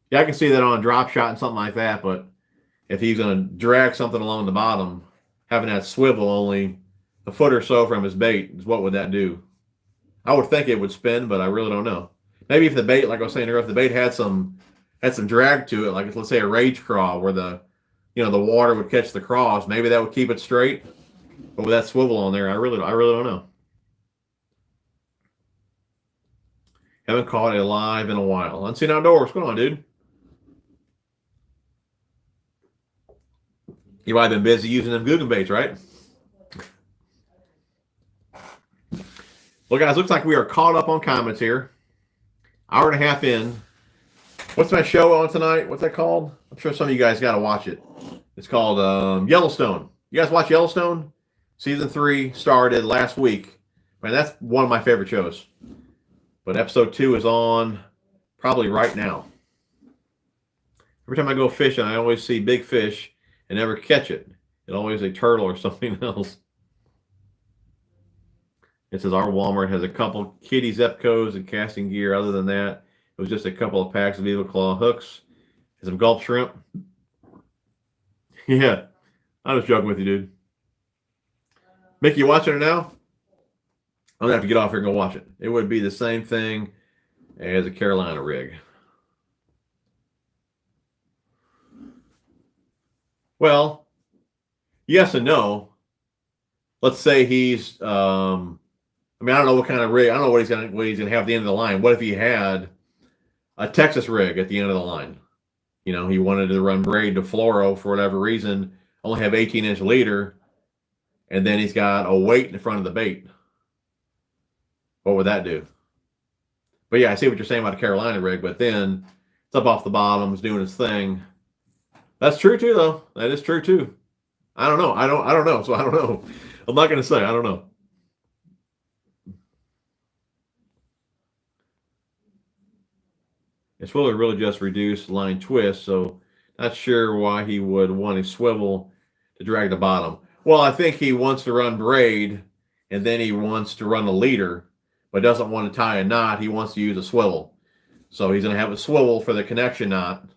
Yeah, I can see that on a drop shot and something like that, but if he's going to drag something along the bottom, having that swivel only a foot or so from his bait, what would that do? I would think it would spin, but I really don't know. Maybe if the bait, like I was saying earlier, if the bait had some drag to it, like let's say a rage craw where the water would catch the craws, maybe that would keep it straight. But with that swivel on there, I really don't know. Haven't caught it live in a while. Unseen Outdoors, what's going on, dude? You might have been busy using them Guggen baits, right? Well, guys, looks like we are caught up on comments here. Hour and a half in. What's my show on tonight? What's that called? I'm sure some of you guys got to watch it. It's called Yellowstone. You guys watch Yellowstone? Season 3 started last week. Man, that's one of my favorite shows. But episode 2 is on probably right now. Every time I go fishing, I always see big fish and never catch it. It's always a turtle or something else. It says our Walmart has a couple kitty Zepcos and casting gear. Other than that, it was just a couple of packs of Eagle Claw hooks and some gulp shrimp. Yeah, I was joking with you, dude. Mickey, you watching it now? I'm going to have to get off here and go watch it. It would be the same thing as a Carolina rig. Well, yes and no. Let's say he's, I don't know what kind of rig. I don't know what he's going to have at the end of the line. What if he had a Texas rig at the end of the line? You know, he wanted to run braid to fluoro for whatever reason, only have 18-inch leader, and then he's got a weight in front of the bait. What would that do? But yeah, I see what you're saying about a Carolina rig, but then It's up off the bottom. It's doing its thing. That's true too, though. That is true too. I don't know. I don't know. So I don't know. I'm not going to say. I don't know. It's really just reduced line twist. So not sure why he would want a swivel to drag the bottom. Well, I think he wants to run braid, and then he wants to run a leader, but doesn't want to tie a knot. He wants to use a swivel. So he's going to have a swivel for the connection knot.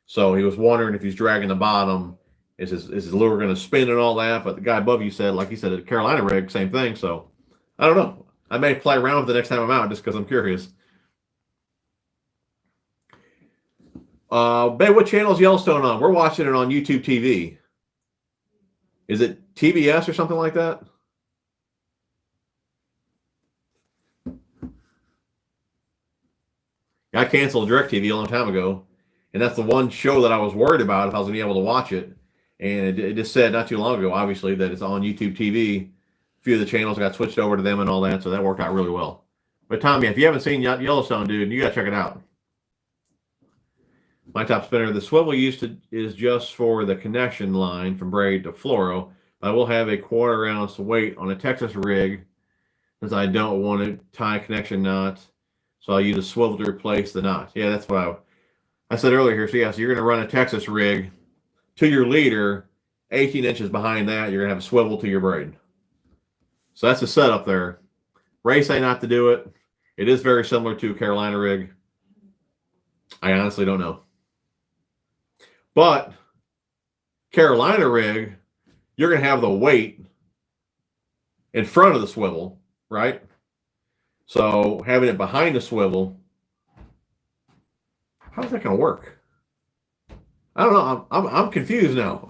So he was wondering if he's dragging the bottom, is his lure going to spin and all that? But the guy above you said, like he said, at Carolina rig, same thing. So I don't know. I may play around with it the next time I'm out just because I'm curious. Babe, what channel is Yellowstone on? We're watching it on YouTube TV. Is it TBS or something like that? I canceled DirecTV a long time ago, and that's the one show that I was worried about if I was going to be able to watch it. And it just said not too long ago, obviously, that it's on YouTube TV. A few of the channels got switched over to them and all that, so that worked out really well. But Tommy, if you haven't seen Yellowstone, dude, you got to check it out. My top spinner, the swivel is just for the connection line from braid to fluoro. I will have a 1/4 ounce weight on a Texas rig since I don't want to tie connection knots. So I'll use a swivel to replace the knot. Yeah, that's what I said earlier here. So yeah, so you're going to run a Texas rig to your leader, 18 inches behind that, you're going to have a swivel to your braid. So that's the setup there. Ray say not to do it. It is very similar to a Carolina rig. I honestly don't know. But Carolina rig, you're going to have the weight in front of the swivel, right? So having it behind the swivel, how's that going to work? I don't know. I'm confused now.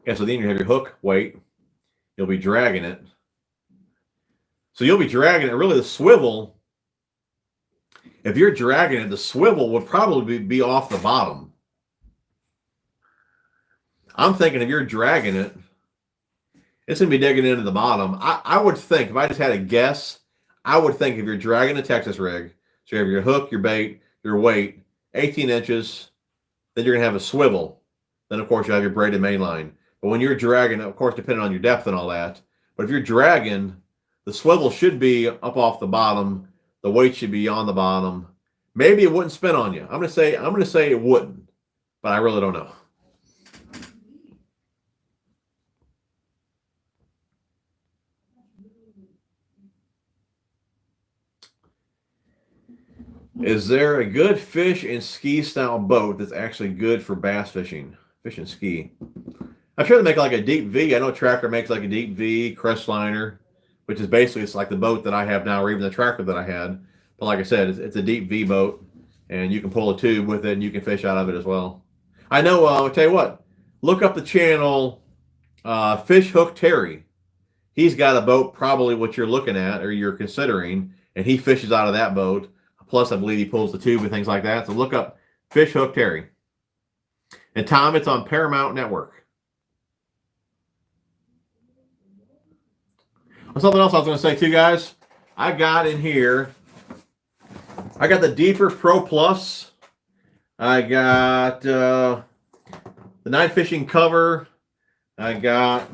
Yeah, so then you have your hook weight. You'll be dragging it. So you'll be dragging it. Really, the swivel, if you're dragging it, the swivel would probably be off the bottom. I'm thinking if you're dragging it, it's going to be digging into the bottom. I would think, if I just had a guess, I would think if you're dragging a Texas rig, so you have your hook, your bait, your weight, 18 inches, then you're going to have a swivel. Then, of course, you have your braided main line. But when you're dragging, of course, depending on your depth and all that, but if you're dragging, the swivel should be up off the bottom. The weight should be on the bottom. Maybe it wouldn't spin on you. I'm going to say it wouldn't, but I really don't know. Is there a good fish and ski style boat that's actually good for bass fishing? Fish and ski. I'm sure they make like a deep V. I know Tracker makes like a deep V, Crestliner, which is basically, it's like the boat that I have now, or even the Tracker that I had. But like I said, it's a deep V boat, and you can pull a tube with it, and you can fish out of it as well. I know, I'll tell you what, look up the channel, Fish Hook Terry. He's got a boat, probably what you're looking at, or you're considering, and he fishes out of that boat. Plus, I believe he pulls the tube and things like that. So look up Fish Hook Terry. And Tom, it's on Paramount Network. Something else I was going to say too, guys. I got in here. I got the Deeper Pro Plus. I got the night fishing cover. I got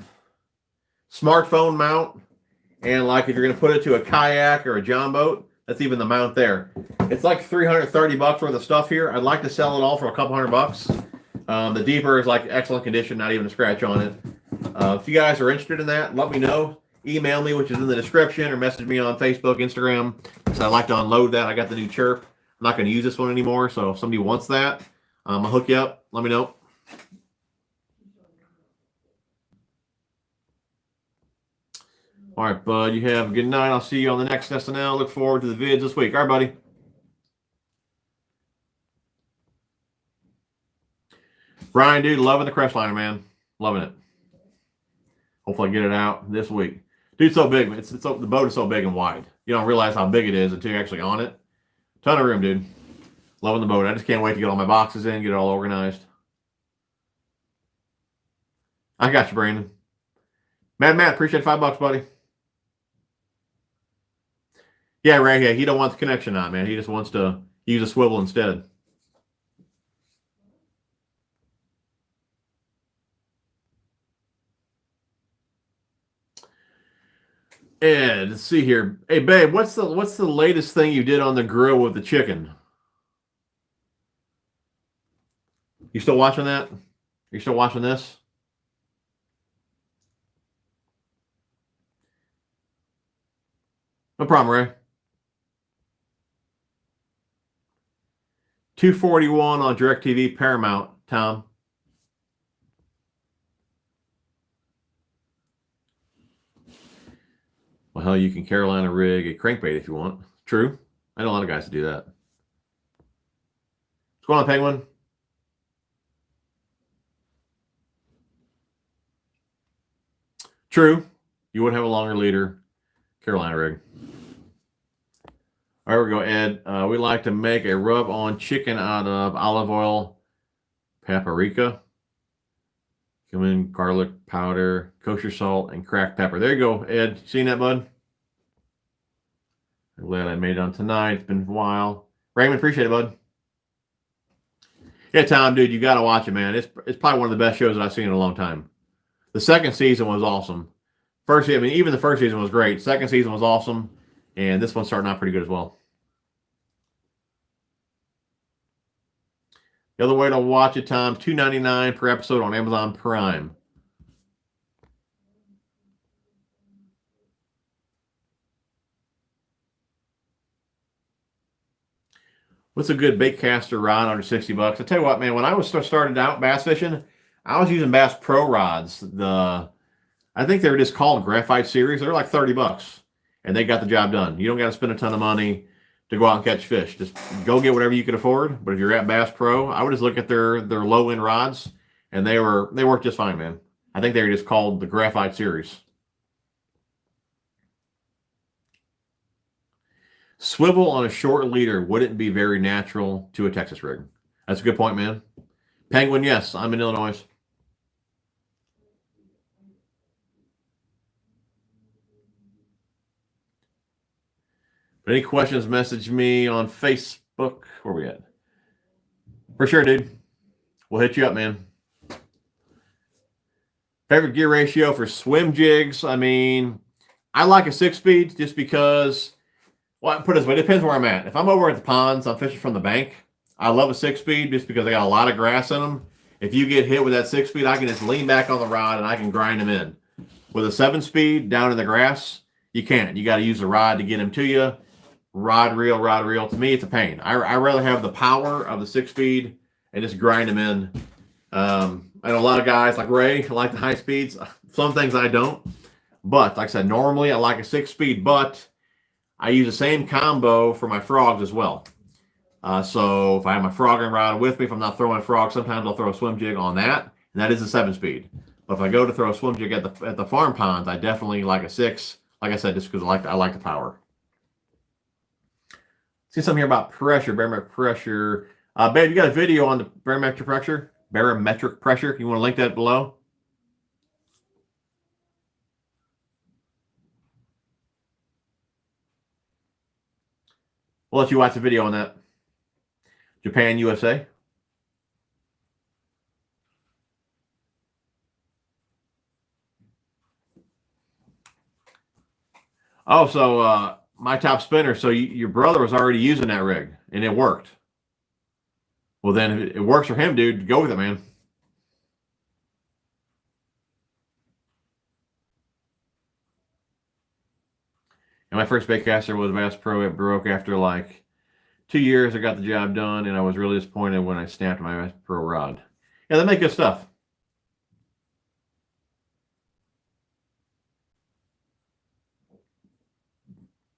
smartphone mount. And like if you're going to put it to a kayak or a john boat, that's even the mount there. It's like $330 worth of stuff here. I'd like to sell it all for a couple $100. The Deeper is like excellent condition, not even a scratch on it. If you guys are interested in that, let me know. Email me, which is in the description, or message me on Facebook, Instagram. So I'd like to unload that. I got the new Chirp. I'm not going to use this one anymore. So if somebody wants that, I'll hook you up. Let me know. All right, bud. You have a good night. I'll see you on the next SNL. Look forward to the vids this week. All right, buddy. Brian, dude, loving the Crestliner, man. Loving it. Hopefully I get it out this week. Dude, it's so big. The boat is so big and wide. You don't realize how big it is until you're actually on it. Ton of room, dude. Loving the boat. I just can't wait to get all my boxes in, get it all organized. I got you, Brandon. Matt, appreciate $5, buddy. Yeah, right here. He don't want the connection on, man. He just wants to use a swivel instead. Ed, let's see here. Hey, babe, what's the latest thing you did on the grill with the chicken? You still watching that? You still watching this? No problem, Ray. 241 on DirecTV Paramount, Tom. Well, hell, you can Carolina rig a crankbait if you want. True. I know a lot of guys that do that. What's going on, Penguin? True. You would have a longer leader. Carolina rig. All right, we go, Ed. We like to make a rub-on chicken out of olive oil, paprika, cumin, garlic powder, kosher salt, and cracked pepper. There you go, Ed. Seen that, bud? I'm glad I made it on tonight. It's been a while. Raymond, appreciate it, bud. Yeah, Tom, dude, you got to watch it, man. It's probably one of the best shows that I've seen in a long time. The second season was awesome. Even the first season was great. Second season was awesome. And this one's starting out pretty good as well. The other way to watch it, Tom, $2.99 per episode on Amazon Prime. What's a good bait caster rod under $60? I tell you what, man, when I was started out bass fishing, I was using Bass Pro rods. I think they were just called Graphite Series. They're like $30, and they got the job done. You don't got to spend a ton of money to go out and catch fish. Just go get whatever you can afford. But if you're at Bass Pro, I would just look at their low end rods, and they work just fine, man. I think they were just called the Graphite Series. Swivel on a short leader wouldn't be very natural to a Texas rig. That's a good point, man. Penguin, yes, I'm in Illinois. Any questions, message me on Facebook. Where we at? For sure, dude. We'll hit you up, man. Favorite gear ratio for swim jigs? I mean, I like a 6-speed just because, well, put it this way, it depends where I'm at. If I'm over at the ponds, I'm fishing from the bank, I love a 6-speed just because they got a lot of grass in them. If you get hit with that 6-speed, I can just lean back on the rod and I can grind them in. With a 7-speed down in the grass, you can't. You got to use the rod to get them to you. Rod reel. To me, it's a pain. I rather have the power of the 6-speed and just grind them in. I know a lot of guys like Ray like the high speeds. Some things I don't. But like I said, normally I like a 6-speed, but I use the same combo for my frogs as well. So if I have my frogging rod with me, if I'm not throwing a frog, sometimes I'll throw a swim jig on that, and that is a 7-speed. But if I go to throw a swim jig at the farm ponds, I definitely like a 6. Like I said, just because I like the power. See something here about pressure, barometric pressure. Babe, you got a video on the barometric pressure? Barometric pressure. You want to link that below? We'll let you watch the video on that. Japan, USA. Oh, so my top spinner. So your brother was already using that rig, and it worked. Well, then if it works for him, dude, go with it, man. And my first baitcaster was Bass Pro. It broke after like 2 years. I got the job done, and I was really disappointed when I snapped my Bass Pro rod. Yeah, they make good stuff.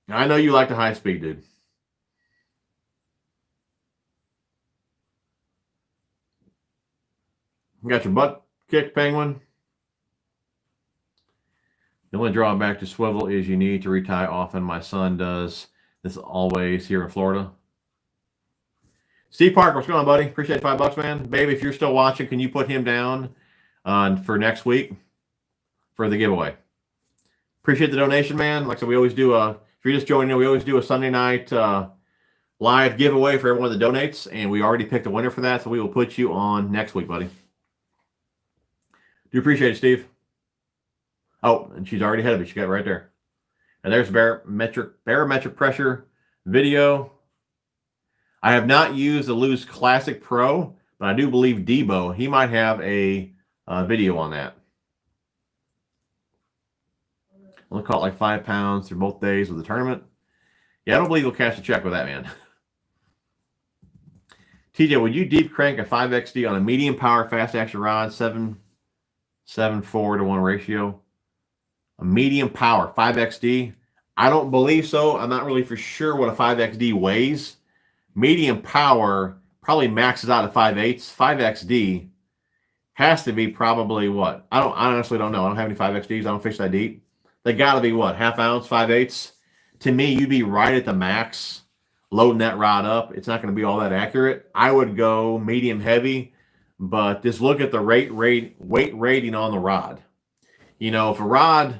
I know you like the high speed, dude. You got your butt kicked, Penguin. The only drawback to swivel is you need to retie often. My son does this always here in Florida. Steve Parker, what's going on, buddy? Appreciate $5, man. Baby, if you're still watching, can you put him down for next week for the giveaway? Appreciate the donation, man. Like I said, we always do if you're just joining in, we always do a Sunday night live giveaway for everyone that donates, and we already picked a winner for that, so we will put you on next week, buddy. Do appreciate it, Steve. Oh, and she's already ahead of me. She got it right there. And there's barometric pressure video. I have not used the Lose Classic Pro, but I do believe Debo, he might have a video on that. I'll call it like 5 pounds through both days of the tournament. Yeah, I don't believe he'll cash a check with that, man. TJ, would you deep crank a 5XD on a medium power fast action rod, 7.4 to 1 ratio? A medium power 5XD? I don't believe so. I'm not really for sure what a 5XD weighs. Medium power probably maxes out at 5/8. 5XD has to be probably what? I honestly don't know. I don't have any 5XDs. I don't fish that deep. They got to be what? Half ounce, 5/8. To me, you'd be right at the max loading that rod up. It's not going to be all that accurate. I would go medium heavy, but just look at the weight rating on the rod. You know, if a rod,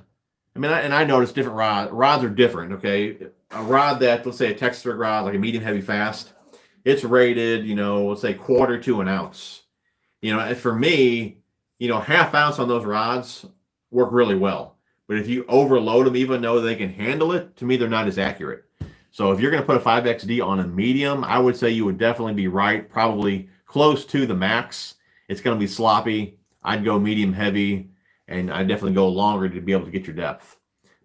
I mean, and I notice different rods are different, okay? A rod that, let's say a Texas rig rod, like a medium heavy fast, it's rated, you know, let's say 1/4 to an ounce. You know, for me, you know, half ounce on those rods work really well. But if you overload them, even though they can handle it, to me, they're not as accurate. So if you're going to put a 5XD on a medium, I would say you would definitely be right, probably close to the max. It's going to be sloppy. I'd go medium heavy, and I'd definitely go longer to be able to get your depth.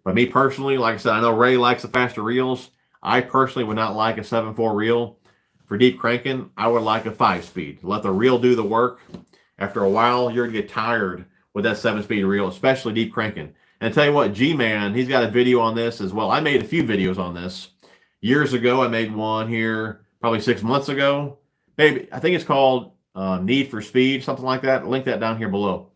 But me personally, like I said, I know Ray likes the faster reels. I personally would not like a 7.4 reel. For deep cranking, I would like a 5-speed. Let the reel do the work. After a while, you're going to get tired with that 7-speed reel, especially deep cranking. And I tell you what, G-Man, he's got a video on this as well. I made a few videos on this. Years ago, I made one here probably 6 months ago. Maybe, I think it's called Need for Speed, something like that. I'll link that down here below.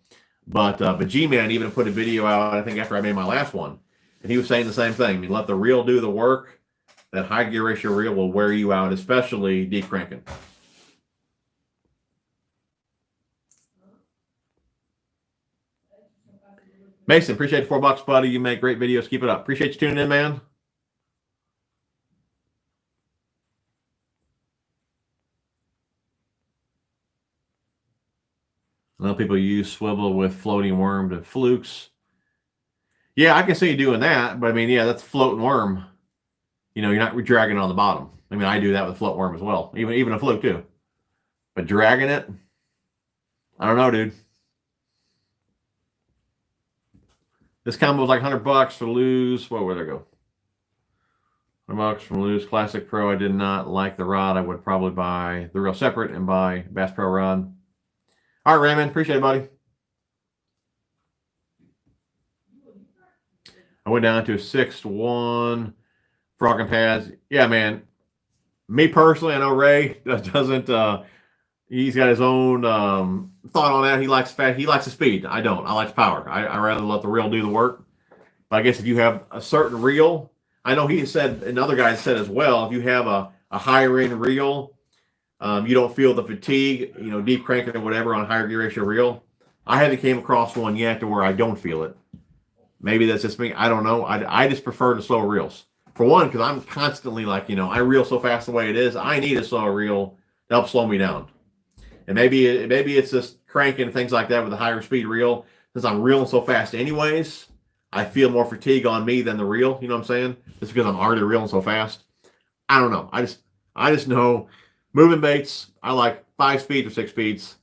But G-Man even put a video out, I think, after I made my last one. And he was saying the same thing. You let the reel do the work. That high gear ratio reel will wear you out, especially deep cranking. Mason, appreciate the $4, buddy. You make great videos. Keep it up. Appreciate you tuning in, man. I know people use swivel with floating worm to flukes. Yeah, I can see you doing that, but I mean, yeah, that's floating worm. You know, you're not dragging on the bottom. I mean, I do that with float worm as well, even a fluke too. But dragging it, I don't know, dude. This combo was like $100 for Lose. Whoa, where'd I go? $100 from Lose Classic Pro. I did not like the rod. I would probably buy the reel separate and buy Bass Pro rod. All right, Raymond. Appreciate it, buddy. I went down to a 6-1 frogging pads. Yeah, man. Me personally, I know Ray doesn't. He's got his own thought on that. He likes fast. He likes the speed. I don't. I like the power. I rather let the reel do the work. But I guess if you have a certain reel, I know he said, another guy said as well, if you have a higher end reel, you don't feel the fatigue, you know, deep cranking or whatever on a higher gear ratio reel. I haven't came across one yet to where I don't feel it. Maybe that's just me. I don't know. I just prefer the slower reels. For one, because I'm constantly like, you know, I reel so fast the way it is. I need a slower reel to help slow me down. And maybe it's just cranking and things like that with a higher speed reel. Since I'm reeling so fast anyways, I feel more fatigue on me than the reel. You know what I'm saying? Just because I'm already reeling so fast. I don't know. I just know moving baits, I like 5 speeds or 6 speeds.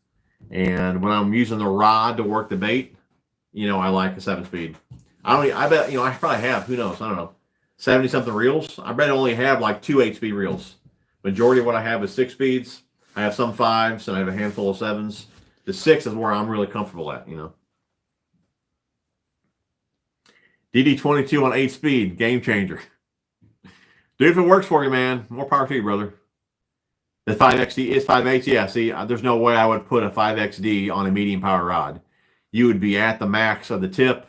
And when I'm using the rod to work the bait, you know, I like a 7-speed. I bet, you know, I probably have, who knows, I don't know, 70-something reels. I bet I only have like 2 8-speed reels. Majority of what I have is 6 speeds. I have some 5s, and I have a handful of 7s. The 6 is where I'm really comfortable at, you know. DD22 on 8-speed, game changer. Dude, if it works for you, man, more power to you, brother. The 5XD is 5/8. Yeah, see, there's no way I would put a 5XD on a medium power rod. You would be at the max of the tip,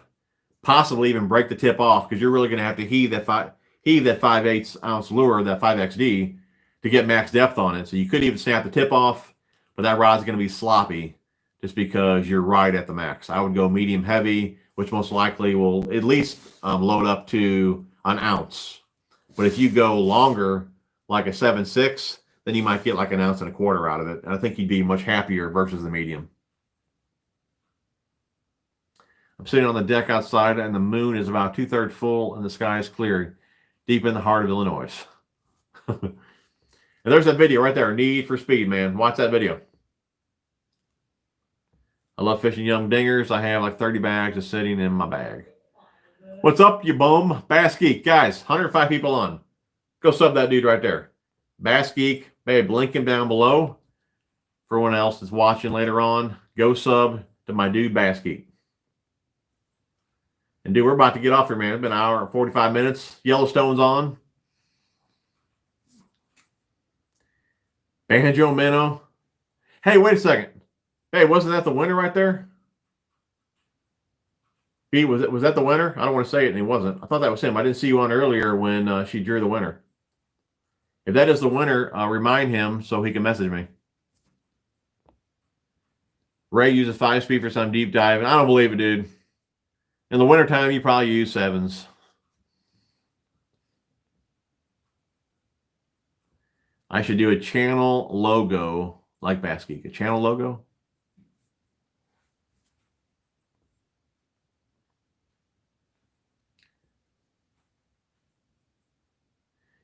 possibly even break the tip off, because you're really going to have to heave that 5/8 ounce lure, that 5XD, to get max depth on it. So you could even snap the tip off, but that rod's going to be sloppy just because you're right at the max. I would go medium heavy which most likely will at least load up to an ounce. But if you go longer, like a 7.6, then you might get like an ounce and a quarter out of it. And I think you'd be much happier versus the medium. I'm sitting on the deck outside, and the moon is about 2/3 full, and the sky is clear, deep in the heart of Illinois. And there's that video right there, Need for Speed, man. Watch that video. I love fishing young dingers. I have like 30 bags just sitting in my bag. What's up, you bum? Bass Geek. Guys, 105 people on. Go sub that dude right there. Bass Geek. Babe, link him down below. For anyone else that's watching later on, go sub to my dude, Bass Geek. And dude, we're about to get off here, man. It's been an hour and 45 minutes. Yellowstone's on. Banjo Minnow. Hey, wait a second. Hey, wasn't that the winner right there? B, was that the winner? I don't want to say it, and he wasn't. I thought that was him. I didn't see you on earlier when she drew the winner. If that is the winner, remind him so he can message me. Ray uses 5-speed for some deep diving. I don't believe it, dude. In the wintertime, you probably use 7s. I should do a channel logo like Bass Geek. A channel logo?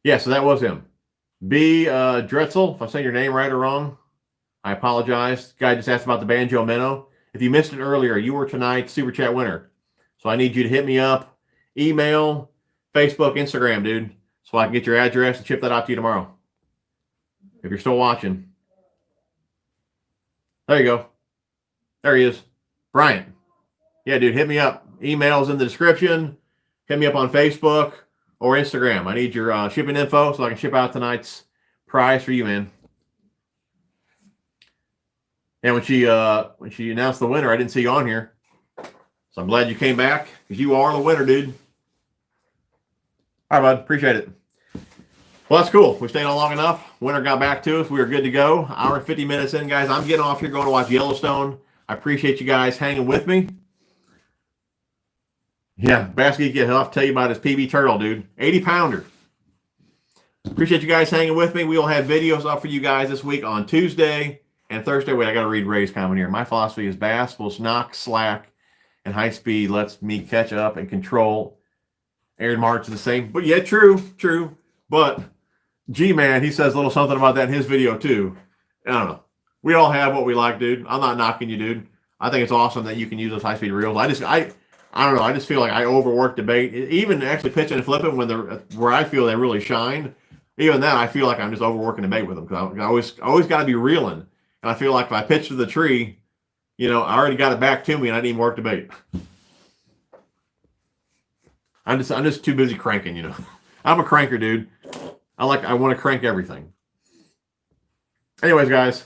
Yeah, so that was him. B. Dretzel, if I'm saying your name right or wrong, I apologize. Guy just asked about the Banjo Minnow. If you missed it earlier, you were tonight's Super Chat winner. So I need you to hit me up, email, Facebook, Instagram, dude, so I can get your address and ship that out to you tomorrow. If you're still watching. There you go. There he is. Bryant. Yeah, dude, hit me up. Email's in the description. Hit me up on Facebook or Instagram. I need your shipping info so I can ship out tonight's prize for you, man. And when she announced the winner, I didn't see you on here. So I'm glad you came back because you are the winner, dude. All right, bud. Appreciate it. Well, that's cool. We stayed on long enough. Winter got back to us. We were good to go. Hour and 50 minutes in, guys. I'm getting off here going to watch Yellowstone. I appreciate you guys hanging with me. Yeah, Bass Geek, he'll have to tell you about his PB turtle, dude. 80-pounder. Appreciate you guys hanging with me. We will have videos up for you guys this week on Tuesday and Thursday. Wait, I got to read Ray's comment here. My philosophy is bass will knock, slack, and high speed lets me catch up and control. Aaron March is the same. But yeah, true. But G-Man, he says a little something about that in his video too. I don't know. We all have what we like, dude. I'm not knocking you, dude. I think it's awesome that you can use those high-speed reels. I don't know. I just feel like I overwork the bait. Even actually pitching and flipping when where I feel they really shine. Even then, I feel like I'm just overworking the bait with them because I always got to be reeling. And I feel like if I pitch to the tree, I already got it back to me and I didn't even work the bait. I'm just too busy cranking, I'm a cranker, dude. I want to crank everything. Anyways, guys,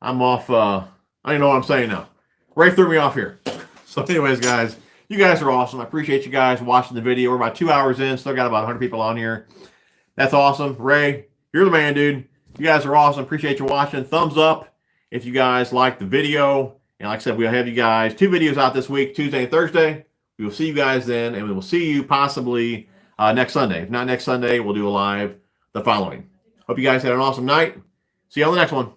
I'm off. I don't even know what I'm saying now. Ray threw me off here. So anyways, guys, you guys are awesome. I appreciate you guys watching the video. We're about 2 hours in. Still got about 100 people on here. That's awesome. Ray, you're the man, dude. You guys are awesome. Appreciate you watching. Thumbs up if you guys like the video. And like I said, we'll have you guys 2 videos out this week, Tuesday and Thursday. We will see you guys then, and we will see you possibly next Sunday. If not next Sunday, we'll do a live the following. Hope you guys had an awesome night. See you on the next one.